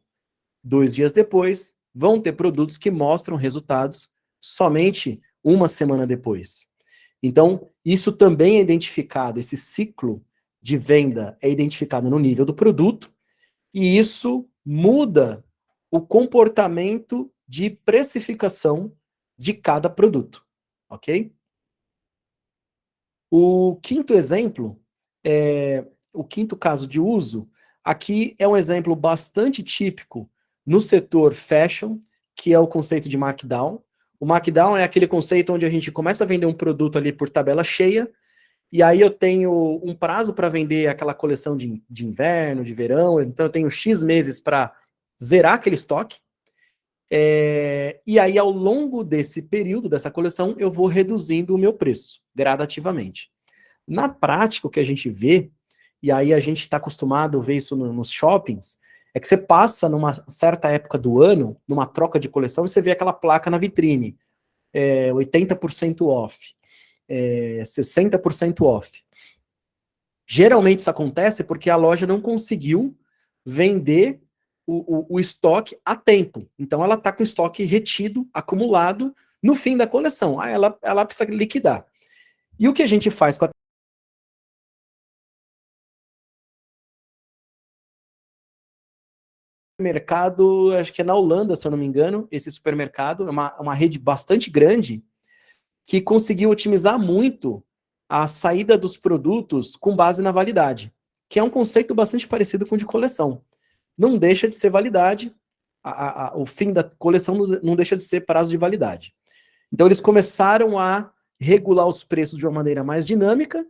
2 dias depois, vão ter produtos que mostram resultados somente 1 semana depois. Então, isso também é identificado, esse ciclo de venda é identificado no nível do produto, e isso muda o comportamento de precificação de cada produto, ok? O quinto exemplo, o quinto caso de uso, aqui é um exemplo bastante típico no setor fashion, que é o conceito de markdown. O markdown é aquele conceito onde a gente começa a vender um produto ali por tabela cheia, e aí eu tenho um prazo para vender aquela coleção de inverno, de verão, então eu tenho X meses para zerar aquele estoque, e aí ao longo desse período, dessa coleção, eu vou reduzindo o meu preço, gradativamente. Na prática, o que a gente vê, e aí a gente está acostumado a ver isso nos shoppings, é que você passa numa certa época do ano, numa troca de coleção, e você vê aquela placa na vitrine, 80% off, 60% off. Geralmente isso acontece porque a loja não conseguiu vender o estoque a tempo. Então ela está com o estoque retido, acumulado, no fim da coleção. Aí ela precisa liquidar. E o que a gente faz com a mercado, acho que é na Holanda, se eu não me engano, esse supermercado, é uma rede bastante grande, que conseguiu otimizar muito a saída dos produtos com base na validade, que é um conceito bastante parecido com o de coleção. Não deixa de ser validade, o fim da coleção não deixa de ser prazo de validade. Então eles começaram a regular os preços de uma maneira mais dinâmica,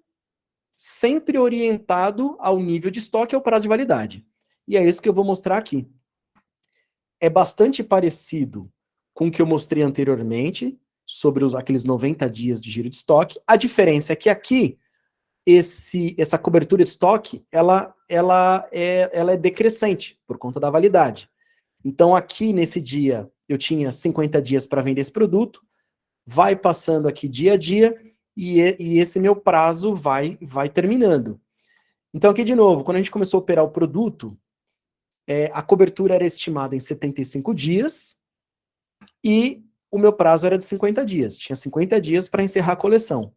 sempre orientado ao nível de estoque e ao prazo de validade. E é isso que eu vou mostrar aqui. É bastante parecido com o que eu mostrei anteriormente, sobre aqueles 90 dias de giro de estoque. A diferença é que aqui, essa cobertura de estoque, ela é decrescente, por conta da validade. Então, aqui nesse dia, eu tinha 50 dias para vender esse produto, vai passando aqui dia a dia, e esse meu prazo vai terminando. Então, aqui de novo, quando a gente começou a operar o produto, a cobertura era estimada em 75 dias, e o meu prazo era de 50 dias. Tinha 50 dias para encerrar a coleção.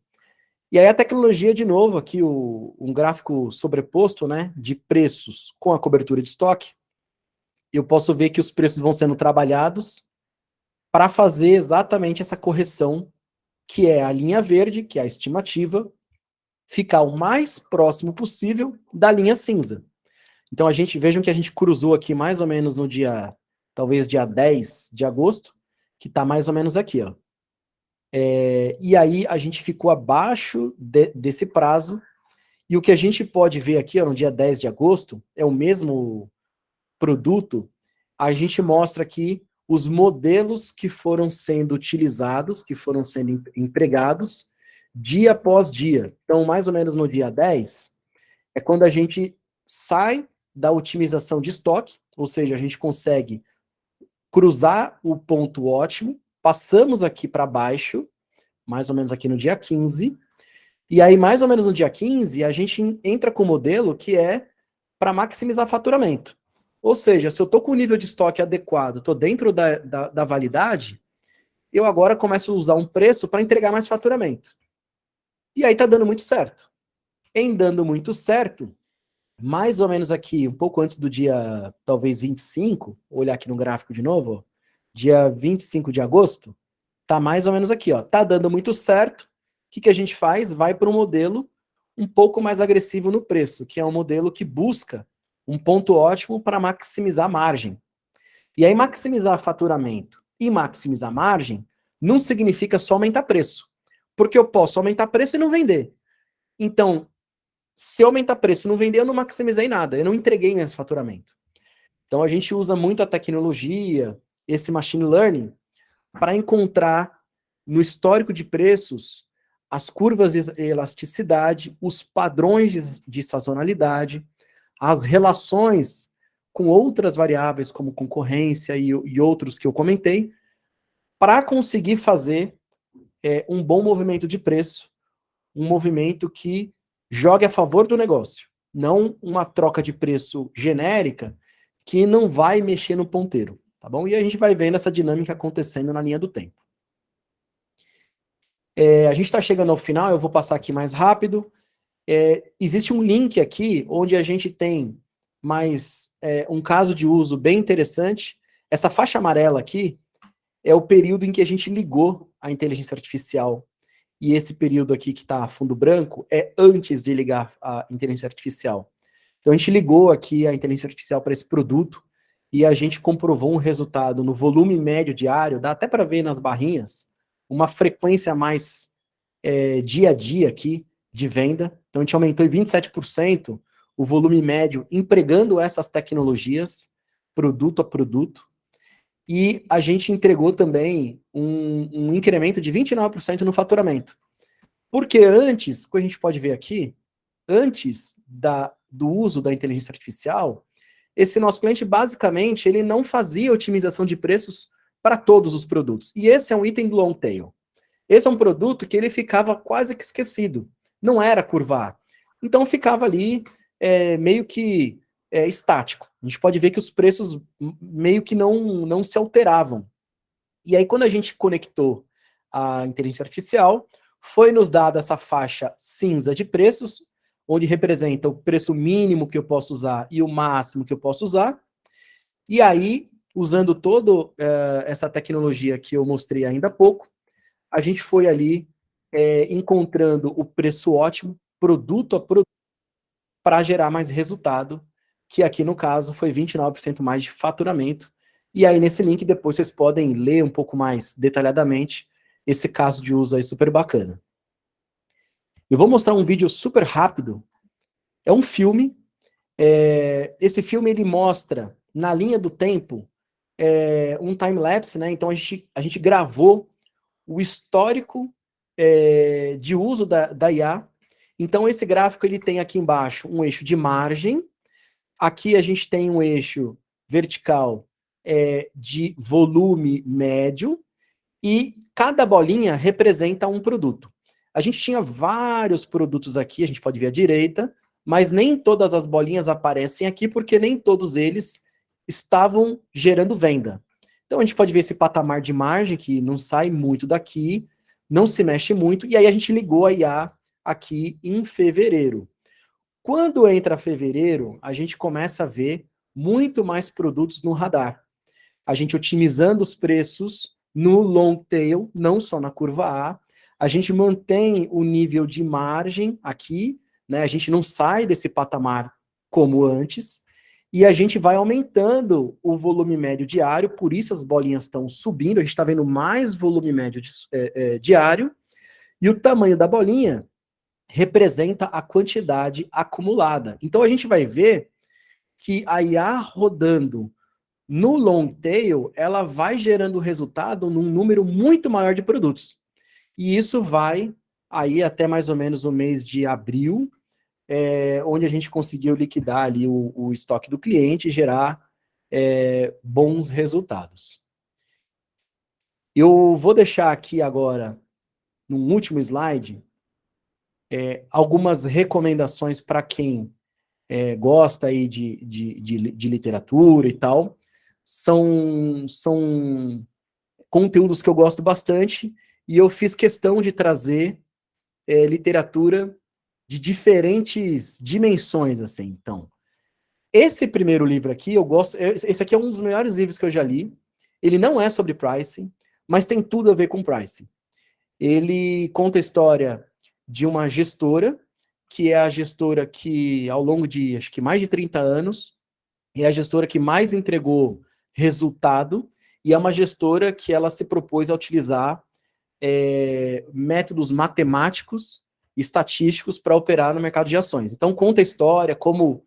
E aí a tecnologia, de novo, aqui um gráfico sobreposto, né, de preços com a cobertura de estoque, eu posso ver que os preços vão sendo trabalhados para fazer exatamente essa correção, que é a linha verde, que é a estimativa, ficar o mais próximo possível da linha cinza. Então vejam que a gente cruzou aqui mais ou menos no dia, talvez dia 10 de agosto, que está mais ou menos aqui, ó. E aí a gente ficou abaixo desse prazo, e o que a gente pode ver aqui, ó, no dia 10 de agosto, é o mesmo produto, a gente mostra aqui os modelos que foram sendo utilizados, que foram sendo empregados, dia após dia. Então, mais ou menos no dia 10, é quando a gente sai da otimização de estoque, ou seja, a gente consegue cruzar o ponto ótimo, passamos aqui para baixo, mais ou menos aqui no dia 15, e aí mais ou menos no dia 15, a gente entra com o modelo que é para maximizar faturamento. Ou seja, se eu estou com o nível de estoque adequado, estou dentro da validade, eu agora começo a usar um preço para entregar mais faturamento. E aí está dando muito certo. Em dando muito certo, mais ou menos aqui, um pouco antes do dia, talvez 25, vou olhar aqui no gráfico de novo, ó, dia 25 de agosto, tá mais ou menos aqui, ó, tá dando muito certo, o que a gente faz? Vai para um modelo um pouco mais agressivo no preço, que é um modelo que busca um ponto ótimo para maximizar a margem. E aí maximizar faturamento e maximizar margem não significa só aumentar preço, porque eu posso aumentar preço e não vender. Então, se eu aumentar preço e não vender, eu não maximizei nada, eu não entreguei nesse faturamento. Então a gente usa muito a tecnologia, esse machine learning, para encontrar no histórico de preços as curvas de elasticidade, os padrões de sazonalidade, as relações com outras variáveis, como concorrência e outros que eu comentei, para conseguir fazer um bom movimento de preço, um movimento que jogue a favor do negócio, não uma troca de preço genérica que não vai mexer no ponteiro, tá bom? E a gente vai vendo essa dinâmica acontecendo na linha do tempo. A gente está chegando ao final, eu vou passar aqui mais rápido. Existe um link aqui onde a gente tem mais um caso de uso bem interessante. Essa faixa amarela aqui é o período em que a gente ligou a inteligência artificial. E esse período aqui que está fundo branco é antes de ligar a inteligência artificial. Então a gente ligou aqui a inteligência artificial para esse produto e a gente comprovou um resultado no volume médio diário, dá até para ver nas barrinhas, uma frequência mais dia a dia aqui de venda. Então a gente aumentou em 27% o volume médio empregando essas tecnologias, produto a produto. E a gente entregou também um incremento de 29% no faturamento. Porque antes, como a gente pode ver aqui, antes do uso da inteligência artificial, esse nosso cliente, basicamente, ele não fazia otimização de preços para todos os produtos. E esse é um item do long tail. Esse é um produto que ele ficava quase que esquecido. Não era curva A. Então ficava ali meio que estático. A gente pode ver que os preços meio que não se alteravam. E aí, quando a gente conectou a inteligência artificial, foi nos dada essa faixa cinza de preços, onde representa o preço mínimo que eu posso usar e o máximo que eu posso usar. E aí, usando toda essa tecnologia que eu mostrei ainda há pouco, a gente foi ali encontrando o preço ótimo, produto a produto, para gerar mais resultado, que aqui no caso foi 29% mais de faturamento. E aí nesse link depois vocês podem ler um pouco mais detalhadamente esse caso de uso aí super bacana. Eu vou mostrar um vídeo super rápido. É um filme. Esse filme ele mostra na linha do tempo um time-lapse, né? Então a gente gravou o histórico de uso da IA. Então esse gráfico ele tem aqui embaixo um eixo de margem, aqui a gente tem um eixo vertical de volume médio, e cada bolinha representa um produto. A gente tinha vários produtos aqui, a gente pode ver à direita, mas nem todas as bolinhas aparecem aqui, porque nem todos eles estavam gerando venda. Então a gente pode ver esse patamar de margem, que não sai muito daqui, não se mexe muito, e aí a gente ligou a IA aqui em fevereiro. Quando entra fevereiro, a gente começa a ver muito mais produtos no radar. A gente otimizando os preços no long tail, não só na curva A gente mantém o nível de margem aqui, né? A gente não sai desse patamar como antes, e a gente vai aumentando o volume médio diário, por isso as bolinhas estão subindo, a gente está vendo mais volume médio diário, e o tamanho da bolinha representa a quantidade acumulada. Então a gente vai ver que a IA rodando no long tail, ela vai gerando resultado num número muito maior de produtos. E isso vai aí até mais ou menos o mês de abril, onde a gente conseguiu liquidar ali o estoque do cliente e gerar bons resultados. Eu vou deixar aqui agora, num último slide, algumas recomendações para quem gosta aí de literatura e tal. São conteúdos que eu gosto bastante, e eu fiz questão de trazer literatura de diferentes dimensões, assim. Então, esse primeiro livro aqui, eu gosto, esse aqui é um dos melhores livros que eu já li. Ele não é sobre pricing, mas tem tudo a ver com pricing. Ele conta a história de uma gestora, que é a gestora que, ao longo de, acho que mais de 30 anos, é a gestora que mais entregou resultado, e é uma gestora que ela se propôs a utilizar métodos matemáticos e estatísticos para operar no mercado de ações. Então, conta a história, como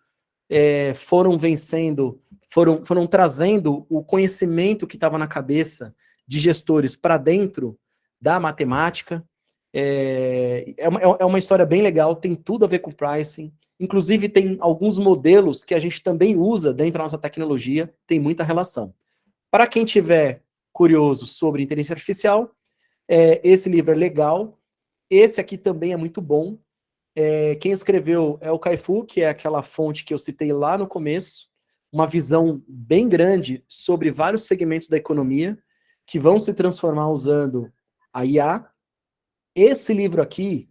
foram vencendo, foram trazendo o conhecimento que estava na cabeça de gestores para dentro da matemática. É uma história bem legal, tem tudo a ver com pricing. Inclusive, tem alguns modelos que a gente também usa dentro da nossa tecnologia, tem muita relação. Para quem tiver curioso sobre inteligência artificial, esse livro é legal. Esse aqui também é muito bom. Quem escreveu é o Kai-Fu, que é aquela fonte que eu citei lá no começo, uma visão bem grande sobre vários segmentos da economia que vão se transformar usando a IA. Esse livro aqui,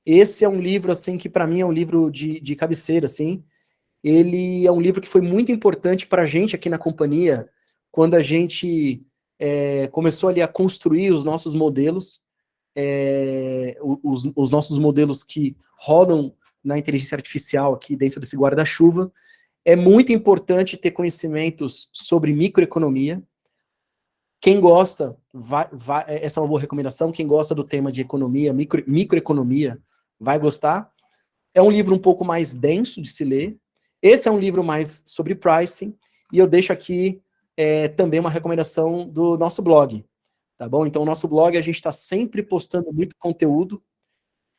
esse é um livro, assim, que para mim é um livro de cabeceira, assim. Ele é um livro que foi muito importante para a gente aqui na companhia, quando a gente começou ali a construir os nossos modelos, os nossos modelos que rodam na inteligência artificial aqui dentro desse guarda-chuva. É muito importante ter conhecimentos sobre microeconomia. Quem gosta, essa é uma boa recomendação. Quem gosta do tema de economia, microeconomia, vai gostar. É um livro um pouco mais denso de se ler. Esse é um livro mais sobre pricing. E eu deixo aqui também uma recomendação do nosso blog. Tá bom? Então, o nosso blog, a gente está sempre postando muito conteúdo.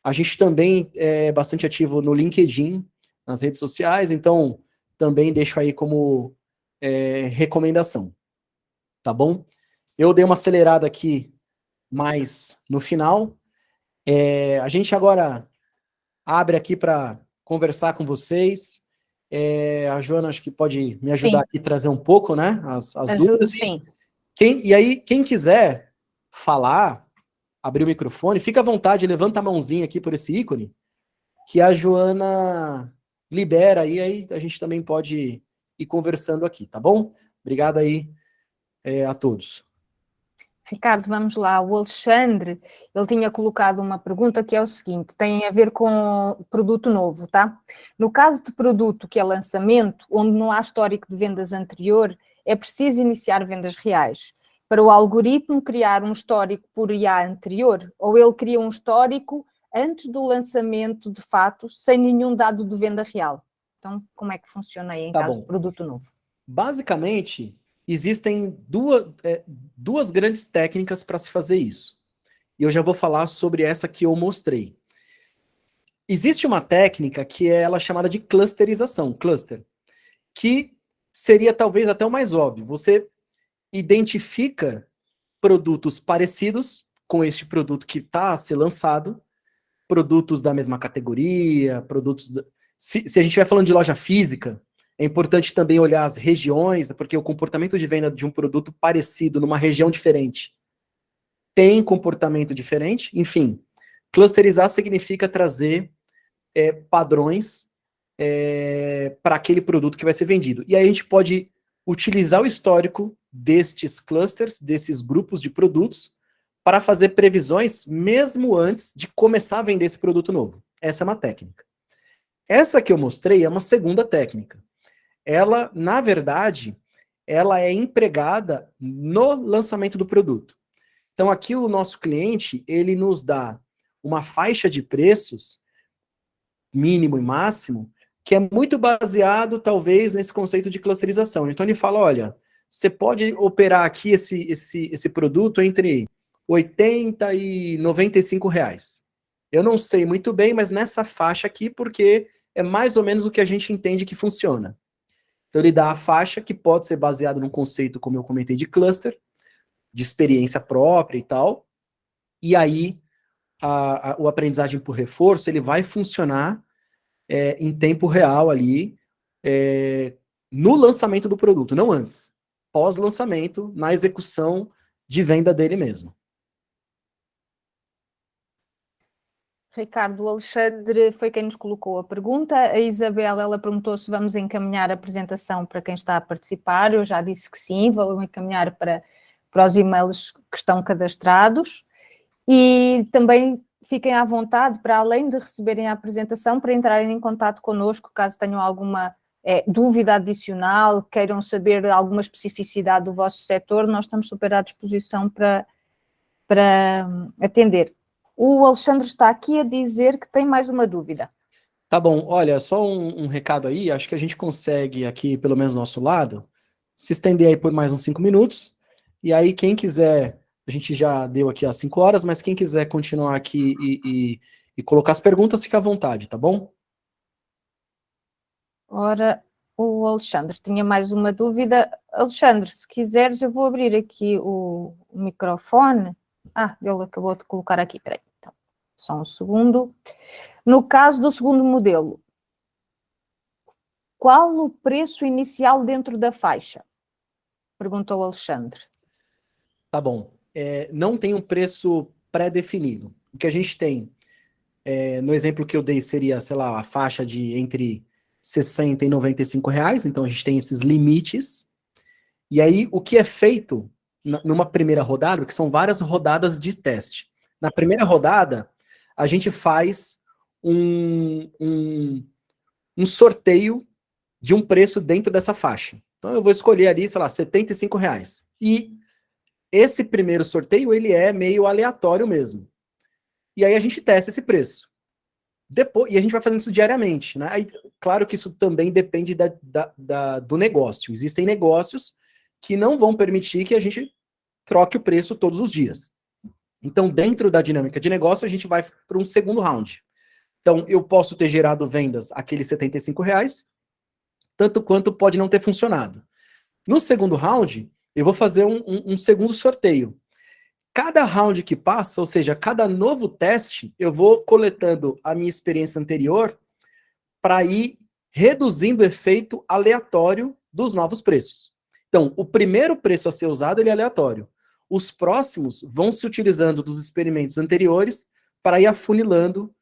A gente também é bastante ativo no LinkedIn, nas redes sociais. Então, também deixo aí como recomendação. Tá bom? Eu dei uma acelerada aqui mais no final. A gente agora abre aqui para conversar com vocês. A Joana acho que pode me ajudar Sim. aqui a trazer um pouco, né, as dúvidas. Sim. E aí, quem quiser falar, abrir o microfone, fica à vontade, levanta a mãozinha aqui por esse ícone, que a Joana libera aí a gente também pode ir conversando aqui, tá bom? Obrigado aí a todos. Ricardo, vamos lá. O Alexandre, ele tinha colocado uma pergunta que é o seguinte, tem a ver com produto novo, tá? No caso de produto que é lançamento, onde não há histórico de vendas anterior, é preciso iniciar vendas reais. Para o algoritmo criar um histórico por IA anterior, ou ele cria um histórico antes do lançamento de fato, sem nenhum dado de venda real. Então, como é que funciona aí em caso de produto novo? Basicamente, existem duas grandes técnicas para se fazer isso. E eu já vou falar sobre essa que eu mostrei. Existe uma técnica que ela é chamada de clusterização, cluster, que seria talvez até o mais óbvio. Você identifica produtos parecidos com este produto que está a ser lançado, produtos da mesma categoria, se a gente estiver falando de loja física, é importante também olhar as regiões, porque o comportamento de venda de um produto parecido numa região diferente tem comportamento diferente. Enfim, clusterizar significa trazer padrões para aquele produto que vai ser vendido. E aí a gente pode utilizar o histórico destes clusters, desses grupos de produtos, para fazer previsões mesmo antes de começar a vender esse produto novo. Essa é uma técnica. Essa que eu mostrei é uma segunda técnica. Ela, na verdade, ela é empregada no lançamento do produto. Então, aqui o nosso cliente, ele nos dá uma faixa de preços, mínimo e máximo, que é muito baseado, talvez, nesse conceito de clusterização. Então, ele fala, olha, você pode operar aqui esse produto entre 80 e 95 reais. Eu não sei muito bem, mas nessa faixa aqui, porque é mais ou menos o que a gente entende que funciona. Então, ele dá a faixa que pode ser baseado num conceito, como eu comentei, de cluster, de experiência própria e tal. E aí, o aprendizagem por reforço, ele vai funcionar em tempo real ali, no lançamento do produto, não antes. Pós-lançamento, na execução de venda dele mesmo. Ricardo, o Alexandre foi quem nos colocou a pergunta. A Isabela, ela perguntou se vamos encaminhar a apresentação para quem está a participar. Eu já disse que sim, vou encaminhar para os e-mails que estão cadastrados. E também fiquem à vontade, para além de receberem a apresentação, para entrarem em contato connosco, caso tenham alguma dúvida adicional, queiram saber alguma especificidade do vosso setor, nós estamos super à disposição para atender. O Alexandre está aqui a dizer que tem mais uma dúvida. Tá bom, olha, só um recado aí, acho que a gente consegue aqui, pelo menos do nosso lado, se estender aí por mais uns 5 minutos, e aí quem quiser, a gente já deu aqui às 5 horas, mas quem quiser continuar aqui e colocar as perguntas, fica à vontade, tá bom? Ora, o Alexandre tinha mais uma dúvida. Alexandre, se quiseres, eu vou abrir aqui o microfone. Ele acabou de colocar aqui, peraí. Então. Só um segundo. No caso do segundo modelo, qual o preço inicial dentro da faixa? Perguntou o Alexandre. Tá bom. Não tem um preço pré-definido. O que a gente tem, no exemplo que eu dei, seria, sei lá, a faixa de entre 60 e 95 reais. Então, a gente tem esses limites. E aí, o que é feito numa primeira rodada, que são várias rodadas de teste. Na primeira rodada, a gente faz um sorteio de um preço dentro dessa faixa. Então, eu vou escolher ali, sei lá, 75 reais. E esse primeiro sorteio, ele é meio aleatório mesmo. E aí a gente testa esse preço. Depois, e a gente vai fazendo isso diariamente, né? Aí, claro que isso também depende do negócio. Existem negócios que não vão permitir que a gente troque o preço todos os dias. Então, dentro da dinâmica de negócio, a gente vai para um segundo round. Então, eu posso ter gerado vendas aqueles 75 reais, tanto quanto pode não ter funcionado. No segundo round, eu vou fazer um segundo sorteio. Cada round que passa, ou seja, cada novo teste, eu vou coletando a minha experiência anterior para ir reduzindo o efeito aleatório dos novos preços. Então, o primeiro preço a ser usado, ele é aleatório. Os próximos vão se utilizando dos experimentos anteriores para ir afunilando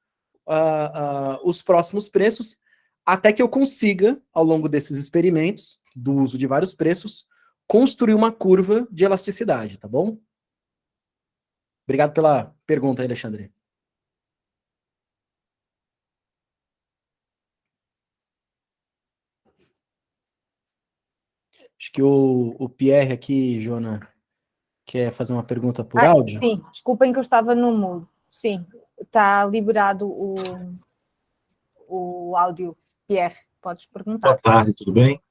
os próximos preços, até que eu consiga, ao longo desses experimentos, do uso de vários preços, construir uma curva de elasticidade, tá bom? Obrigado pela pergunta aí, Alexandre. Acho que o Pierre aqui, Joana, quer fazer uma pergunta por áudio? Sim, desculpem que eu estava no mudo. Sim, está liberado o áudio. Pierre, podes perguntar. Boa tarde, tudo bem?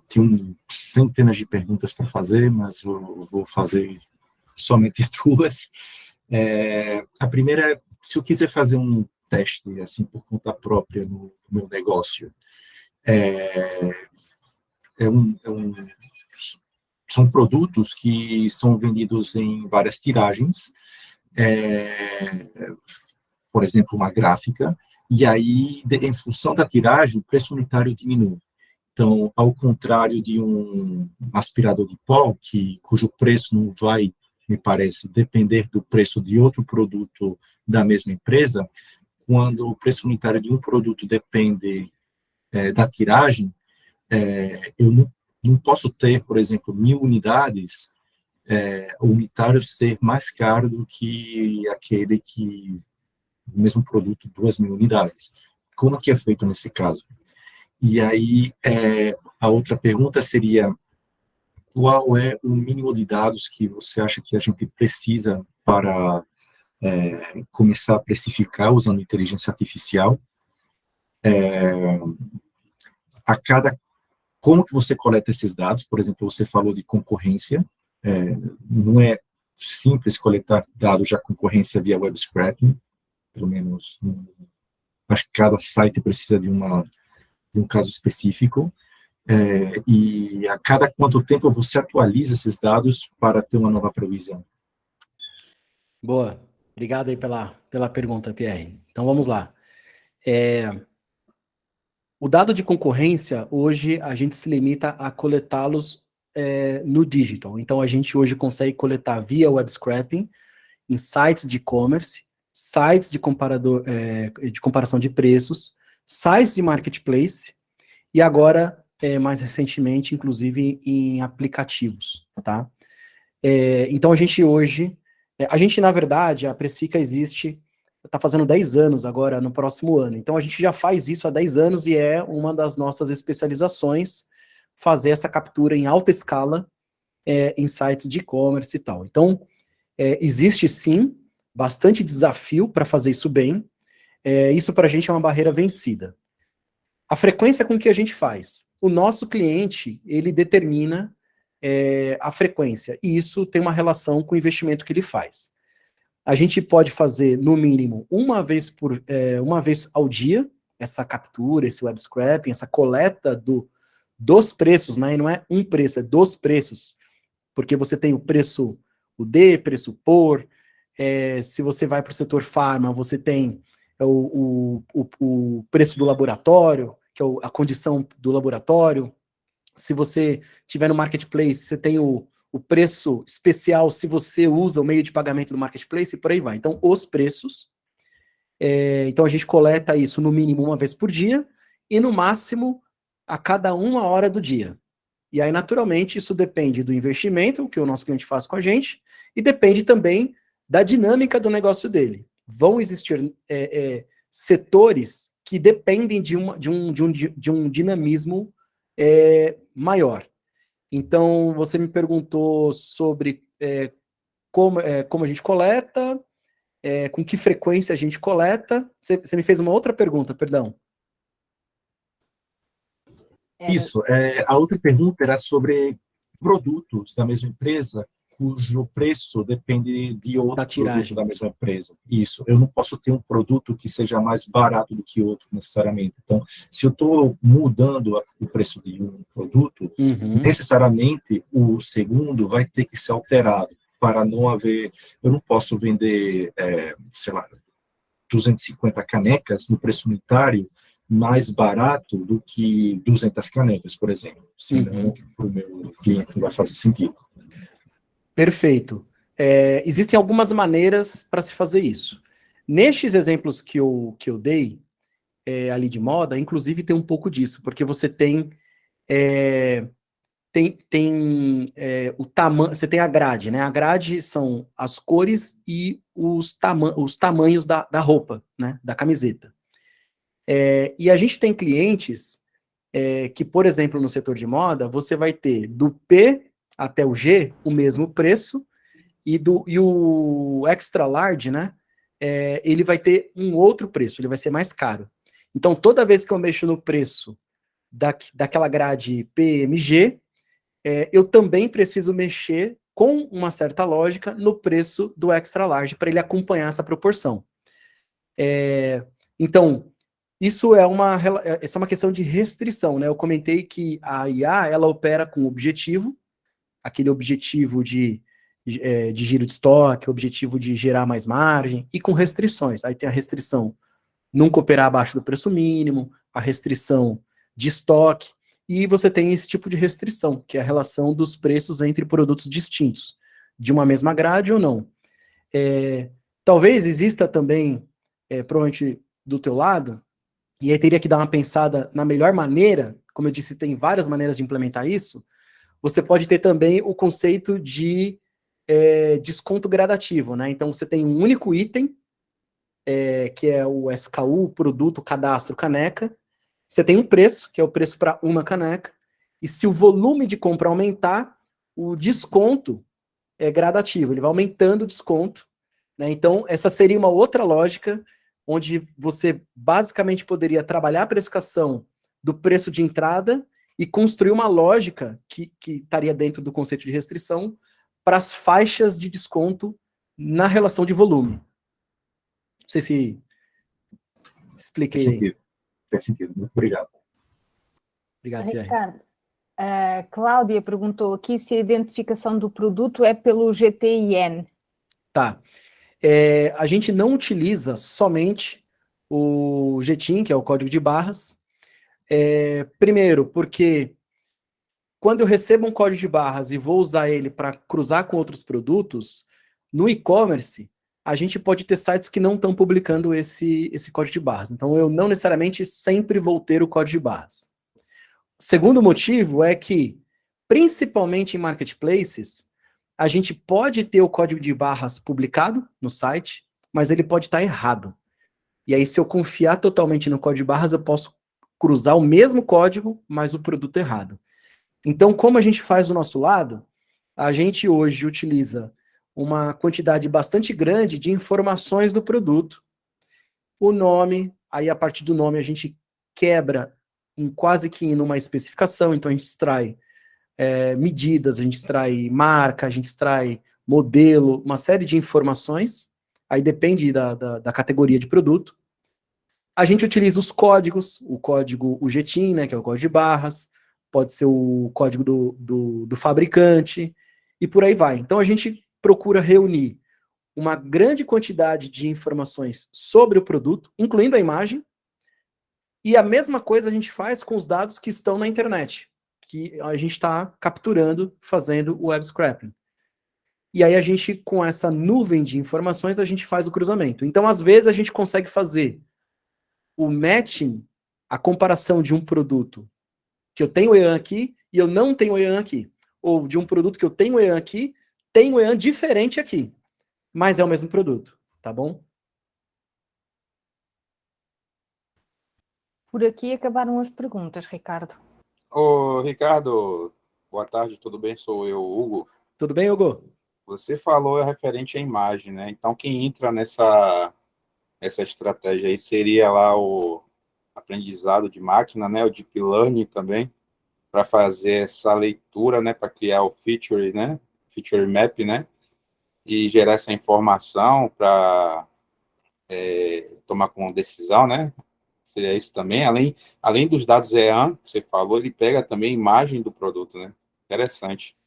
Tenho centenas de perguntas para fazer, mas vou fazer somente duas. A primeira é, se eu quiser fazer um teste assim por conta própria no meu negócio, são produtos que são vendidos em várias tiragens, por exemplo, uma gráfica, e aí, em função da tiragem, o preço unitário diminui. Então, ao contrário de um aspirador de pó, cujo preço não vai, me parece, depender do preço de outro produto da mesma empresa, quando o preço unitário de um produto depende da tiragem, eu não posso ter, por exemplo, 1.000 unidades, o unitário ser mais caro do que aquele que, o mesmo produto, 2.000 unidades. Como que é feito nesse caso? E aí, a outra pergunta seria, qual é o mínimo de dados que você acha que a gente precisa para começar a precificar usando inteligência artificial? Como que você coleta esses dados? Por exemplo, você falou de concorrência, não é simples coletar dados de concorrência via web scraping, pelo menos, acho que cada site precisa de um caso específico, e a cada quanto tempo você atualiza esses dados para ter uma nova previsão? Boa. Obrigado aí pela pergunta, Pierre. Então, vamos lá. O dado de concorrência, hoje, a gente se limita a coletá-los no digital. Então, a gente hoje consegue coletar via web scraping, em sites de e-commerce, sites de comparação de preços, sites de marketplace, e agora, mais recentemente, inclusive, em aplicativos, tá? Então, a gente hoje... na verdade, a Precifica existe... está fazendo 10 anos agora, no próximo ano. Então, a gente já faz isso há 10 anos e é uma das nossas especializações fazer essa captura em alta escala em sites de e-commerce e tal. Então, existe, sim, bastante desafio para fazer isso bem. Isso, para a gente, é uma barreira vencida. A frequência com que a gente faz. O nosso cliente, ele determina a frequência, e isso tem uma relação com o investimento que ele faz. A gente pode fazer, no mínimo, uma vez ao dia, essa captura, esse web scraping, essa coleta dos preços, né? E não é um preço, é dos preços, porque você tem o preço, o D, preço por, se você vai para o setor farma, você tem o preço do laboratório, que é a condição do laboratório. Se você tiver no marketplace, você tem o preço especial se você usa o meio de pagamento do marketplace e por aí vai. Então, os preços. Então, a gente coleta isso no mínimo uma vez por dia e no máximo a cada 1 hora do dia. E aí, naturalmente, isso depende do investimento que o nosso cliente faz com a gente e depende também da dinâmica do negócio dele. Vão existir setores que dependem de um dinamismo maior. Então, você me perguntou sobre como a gente coleta, com que frequência a gente coleta. Você me fez uma outra pergunta, perdão. Isso, a outra pergunta era sobre produtos da mesma empresa cujo preço depende de outro produto da mesma empresa. Isso, eu não posso ter um produto que seja mais barato do que outro, necessariamente. Então, se eu estou mudando o preço de um produto, necessariamente o segundo vai ter que ser alterado, para não haver... Eu não posso vender, sei lá, 250 canecas no preço unitário mais barato do que 200 canecas, por exemplo. Senão, para o meu cliente não vai fazer sentido. Perfeito. Existem algumas maneiras para se fazer isso. Nestes exemplos que eu dei ali de moda, inclusive tem um pouco disso, porque você tem o tamanho, você tem a grade, né? A grade são as cores e os tamanhos da roupa, né? Da camiseta. E a gente tem clientes que, por exemplo, no setor de moda, você vai ter do P até o G o mesmo preço, e o extra large, né? Ele vai ter um outro preço, ele vai ser mais caro. Então, toda vez que eu mexo no preço daquela grade PMG, eu também preciso mexer com uma certa lógica no preço do extra large para ele acompanhar essa proporção. Então, isso é uma questão de restrição, né? Eu comentei que a IA, ela opera com objetivo, aquele objetivo de giro de estoque, objetivo de gerar mais margem, e com restrições. Aí tem a restrição nunca operar abaixo do preço mínimo, a restrição de estoque, e você tem esse tipo de restrição, que é a relação dos preços entre produtos distintos, de uma mesma grade ou não. Talvez exista também, provavelmente do teu lado, e aí teria que dar uma pensada na melhor maneira, como eu disse, tem várias maneiras de implementar isso. Você pode ter também o conceito de desconto gradativo, né? Então, você tem um único item, que é o SKU, produto, cadastro, caneca. Você tem um preço, que é o preço para uma caneca. E se o volume de compra aumentar, o desconto é gradativo, ele vai aumentando o desconto, né? Então, essa seria uma outra lógica, onde você basicamente poderia trabalhar a precificação do preço de entrada e construir uma lógica que estaria dentro do conceito de restrição para as faixas de desconto na relação de volume. Não sei se expliquei aí. Faz sentido. Muito obrigado. Obrigado, Pierre. Ricardo, a Cláudia perguntou aqui se a identificação do produto é pelo GTIN. Tá. A gente não utiliza somente o GTIN, que é o código de barras. Primeiro, porque quando eu recebo um código de barras e vou usar ele para cruzar com outros produtos, no e-commerce, a gente pode ter sites que não estão publicando esse código de barras. Então, eu não necessariamente sempre vou ter o código de barras. O segundo motivo é que, principalmente em marketplaces, a gente pode ter o código de barras publicado no site, mas ele pode estar errado. E aí, se eu confiar totalmente no código de barras, eu posso cruzar o mesmo código, mas o produto errado. Então, como a gente faz do nosso lado, a gente hoje utiliza uma quantidade bastante grande de informações do produto, o nome, aí a partir do nome a gente quebra quase que numa especificação, então a gente extrai medidas, a gente extrai marca, a gente extrai modelo, uma série de informações, aí depende da categoria de produto. A gente utiliza os códigos, o código GTIN, né, que é o código de barras, pode ser o código do fabricante, e por aí vai. Então a gente procura reunir uma grande quantidade de informações sobre o produto, incluindo a imagem, e a mesma coisa a gente faz com os dados que estão na internet, que a gente está capturando, fazendo o web scraping. E aí a gente, com essa nuvem de informações, a gente faz o cruzamento. Então, às vezes, a gente consegue fazer o matching, a comparação de um produto que eu tenho o EAN aqui e eu não tenho o EAN aqui. Ou de um produto que eu tenho o EAN aqui, tem o EAN diferente aqui. Mas é o mesmo produto, tá bom? Por aqui acabaram as perguntas, Ricardo. Ô, Ricardo, boa tarde, tudo bem? Sou eu, Hugo. Tudo bem, Hugo? Você falou referente à imagem, né? Então, quem entra essa estratégia aí seria lá o aprendizado de máquina, né? O Deep Learning também, para fazer essa leitura, né? Para criar o feature, né? Feature map, né? E gerar essa informação para tomar com decisão, né? Seria isso também. Além dos dados EAN, que você falou, ele pega também a imagem do produto, né? Interessante.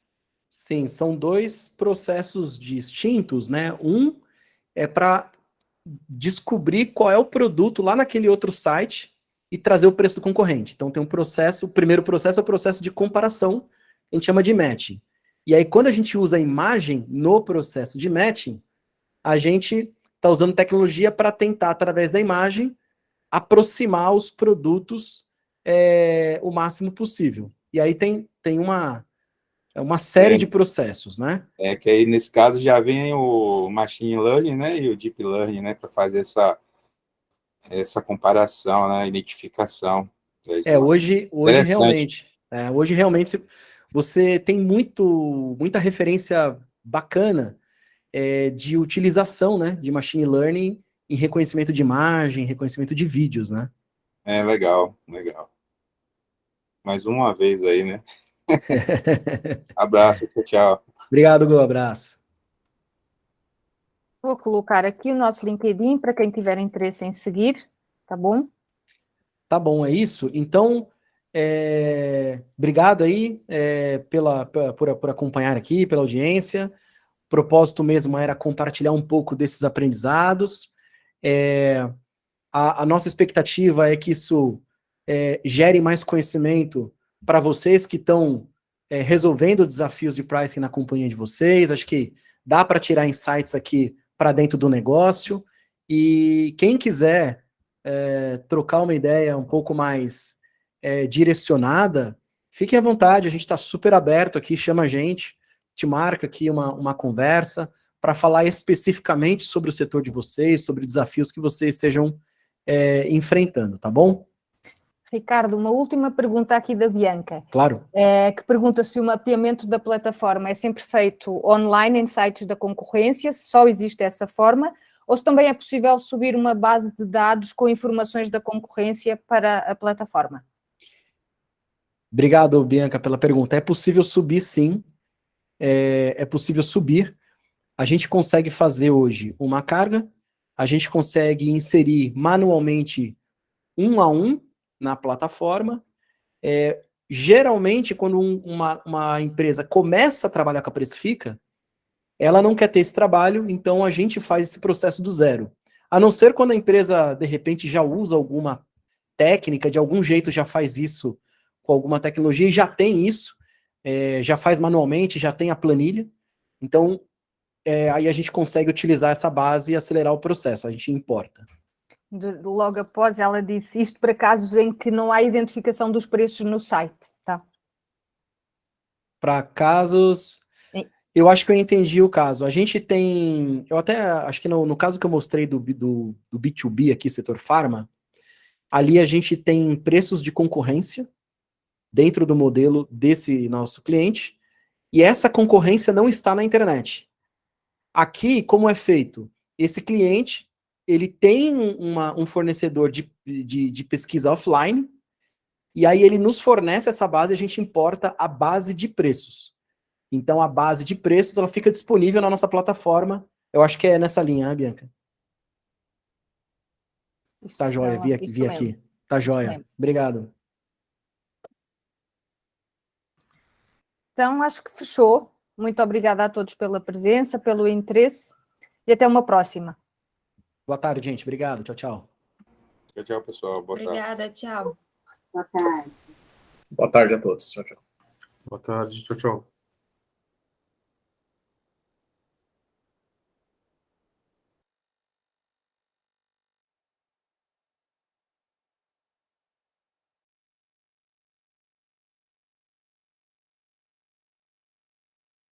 Sim, são dois processos distintos, né? Um é para descobrir qual é o produto lá naquele outro site e trazer o preço do concorrente. Então tem um processo, o primeiro processo é o processo de comparação, a gente chama de matching. E aí quando a gente usa a imagem no processo de matching, a gente está usando tecnologia para tentar, através da imagem, aproximar os produtos o máximo possível. E aí tem uma série de processos, né? Que aí, nesse caso, já vem o Machine Learning, né, e o Deep Learning, né, para fazer essa comparação, né, identificação. Hoje Interessante. realmente você tem muita referência bacana de utilização, né, de Machine Learning em reconhecimento de imagem, reconhecimento de vídeos, né? Legal, legal. Mais uma vez aí, né? Abraço, tchau, tchau. Obrigado, Gu, abraço. Vou colocar aqui o nosso LinkedIn para quem tiver interesse em seguir, tá bom? Tá bom, é isso? Então, obrigado aí por acompanhar aqui, pela audiência. O propósito mesmo era compartilhar um pouco desses aprendizados. A nossa expectativa é que isso gere mais conhecimento para vocês que estão resolvendo desafios de pricing na companhia de vocês. Acho que dá para tirar insights aqui para dentro do negócio. E quem quiser trocar uma ideia um pouco mais direcionada, fiquem à vontade, a gente está super aberto aqui, chama a gente, te marca aqui uma conversa para falar especificamente sobre o setor de vocês, sobre desafios que vocês estejam enfrentando, tá bom? Ricardo, uma última pergunta aqui da Bianca. Claro. Que pergunta se o mapeamento da plataforma é sempre feito online em sites da concorrência, se só existe essa forma, ou se também é possível subir uma base de dados com informações da concorrência para a plataforma. Obrigado, Bianca, pela pergunta. É possível subir, sim. É possível subir. A gente consegue fazer hoje uma carga, a gente consegue inserir manualmente um a um na plataforma. Geralmente, quando uma empresa começa a trabalhar com a Precifica, ela não quer ter esse trabalho, então a gente faz esse processo do zero. A não ser quando a empresa, de repente, já usa alguma técnica, de algum jeito já faz isso com alguma tecnologia, e já tem isso, já faz manualmente, já tem a planilha. Então, aí a gente consegue utilizar essa base e acelerar o processo, a gente importa. Logo após, ela disse isto para casos em que não há identificação dos preços no site, tá? Para casos... Eu acho que eu entendi o caso. A gente tem... Eu até acho que no caso que eu mostrei do B2B aqui, setor farma, ali a gente tem preços de concorrência dentro do modelo desse nosso cliente, e essa concorrência não está na internet. Aqui, como é feito? Esse cliente, ele tem um fornecedor de pesquisa offline, e aí ele nos fornece essa base e a gente importa a base de preços. Então, a base de preços, ela fica disponível na nossa plataforma. Eu acho que é nessa linha, né, Bianca? Tá joia, vi aqui. Tá joia. Obrigado. Então, acho que fechou. Muito obrigada a todos pela presença, pelo interesse. e até uma próxima. Boa tarde, gente. Obrigado. Tchau, tchau. Tchau, tchau, pessoal. Boa tarde. Obrigada, tchau. Boa tarde. Boa tarde a todos. Tchau, tchau. Boa tarde, tchau, tchau.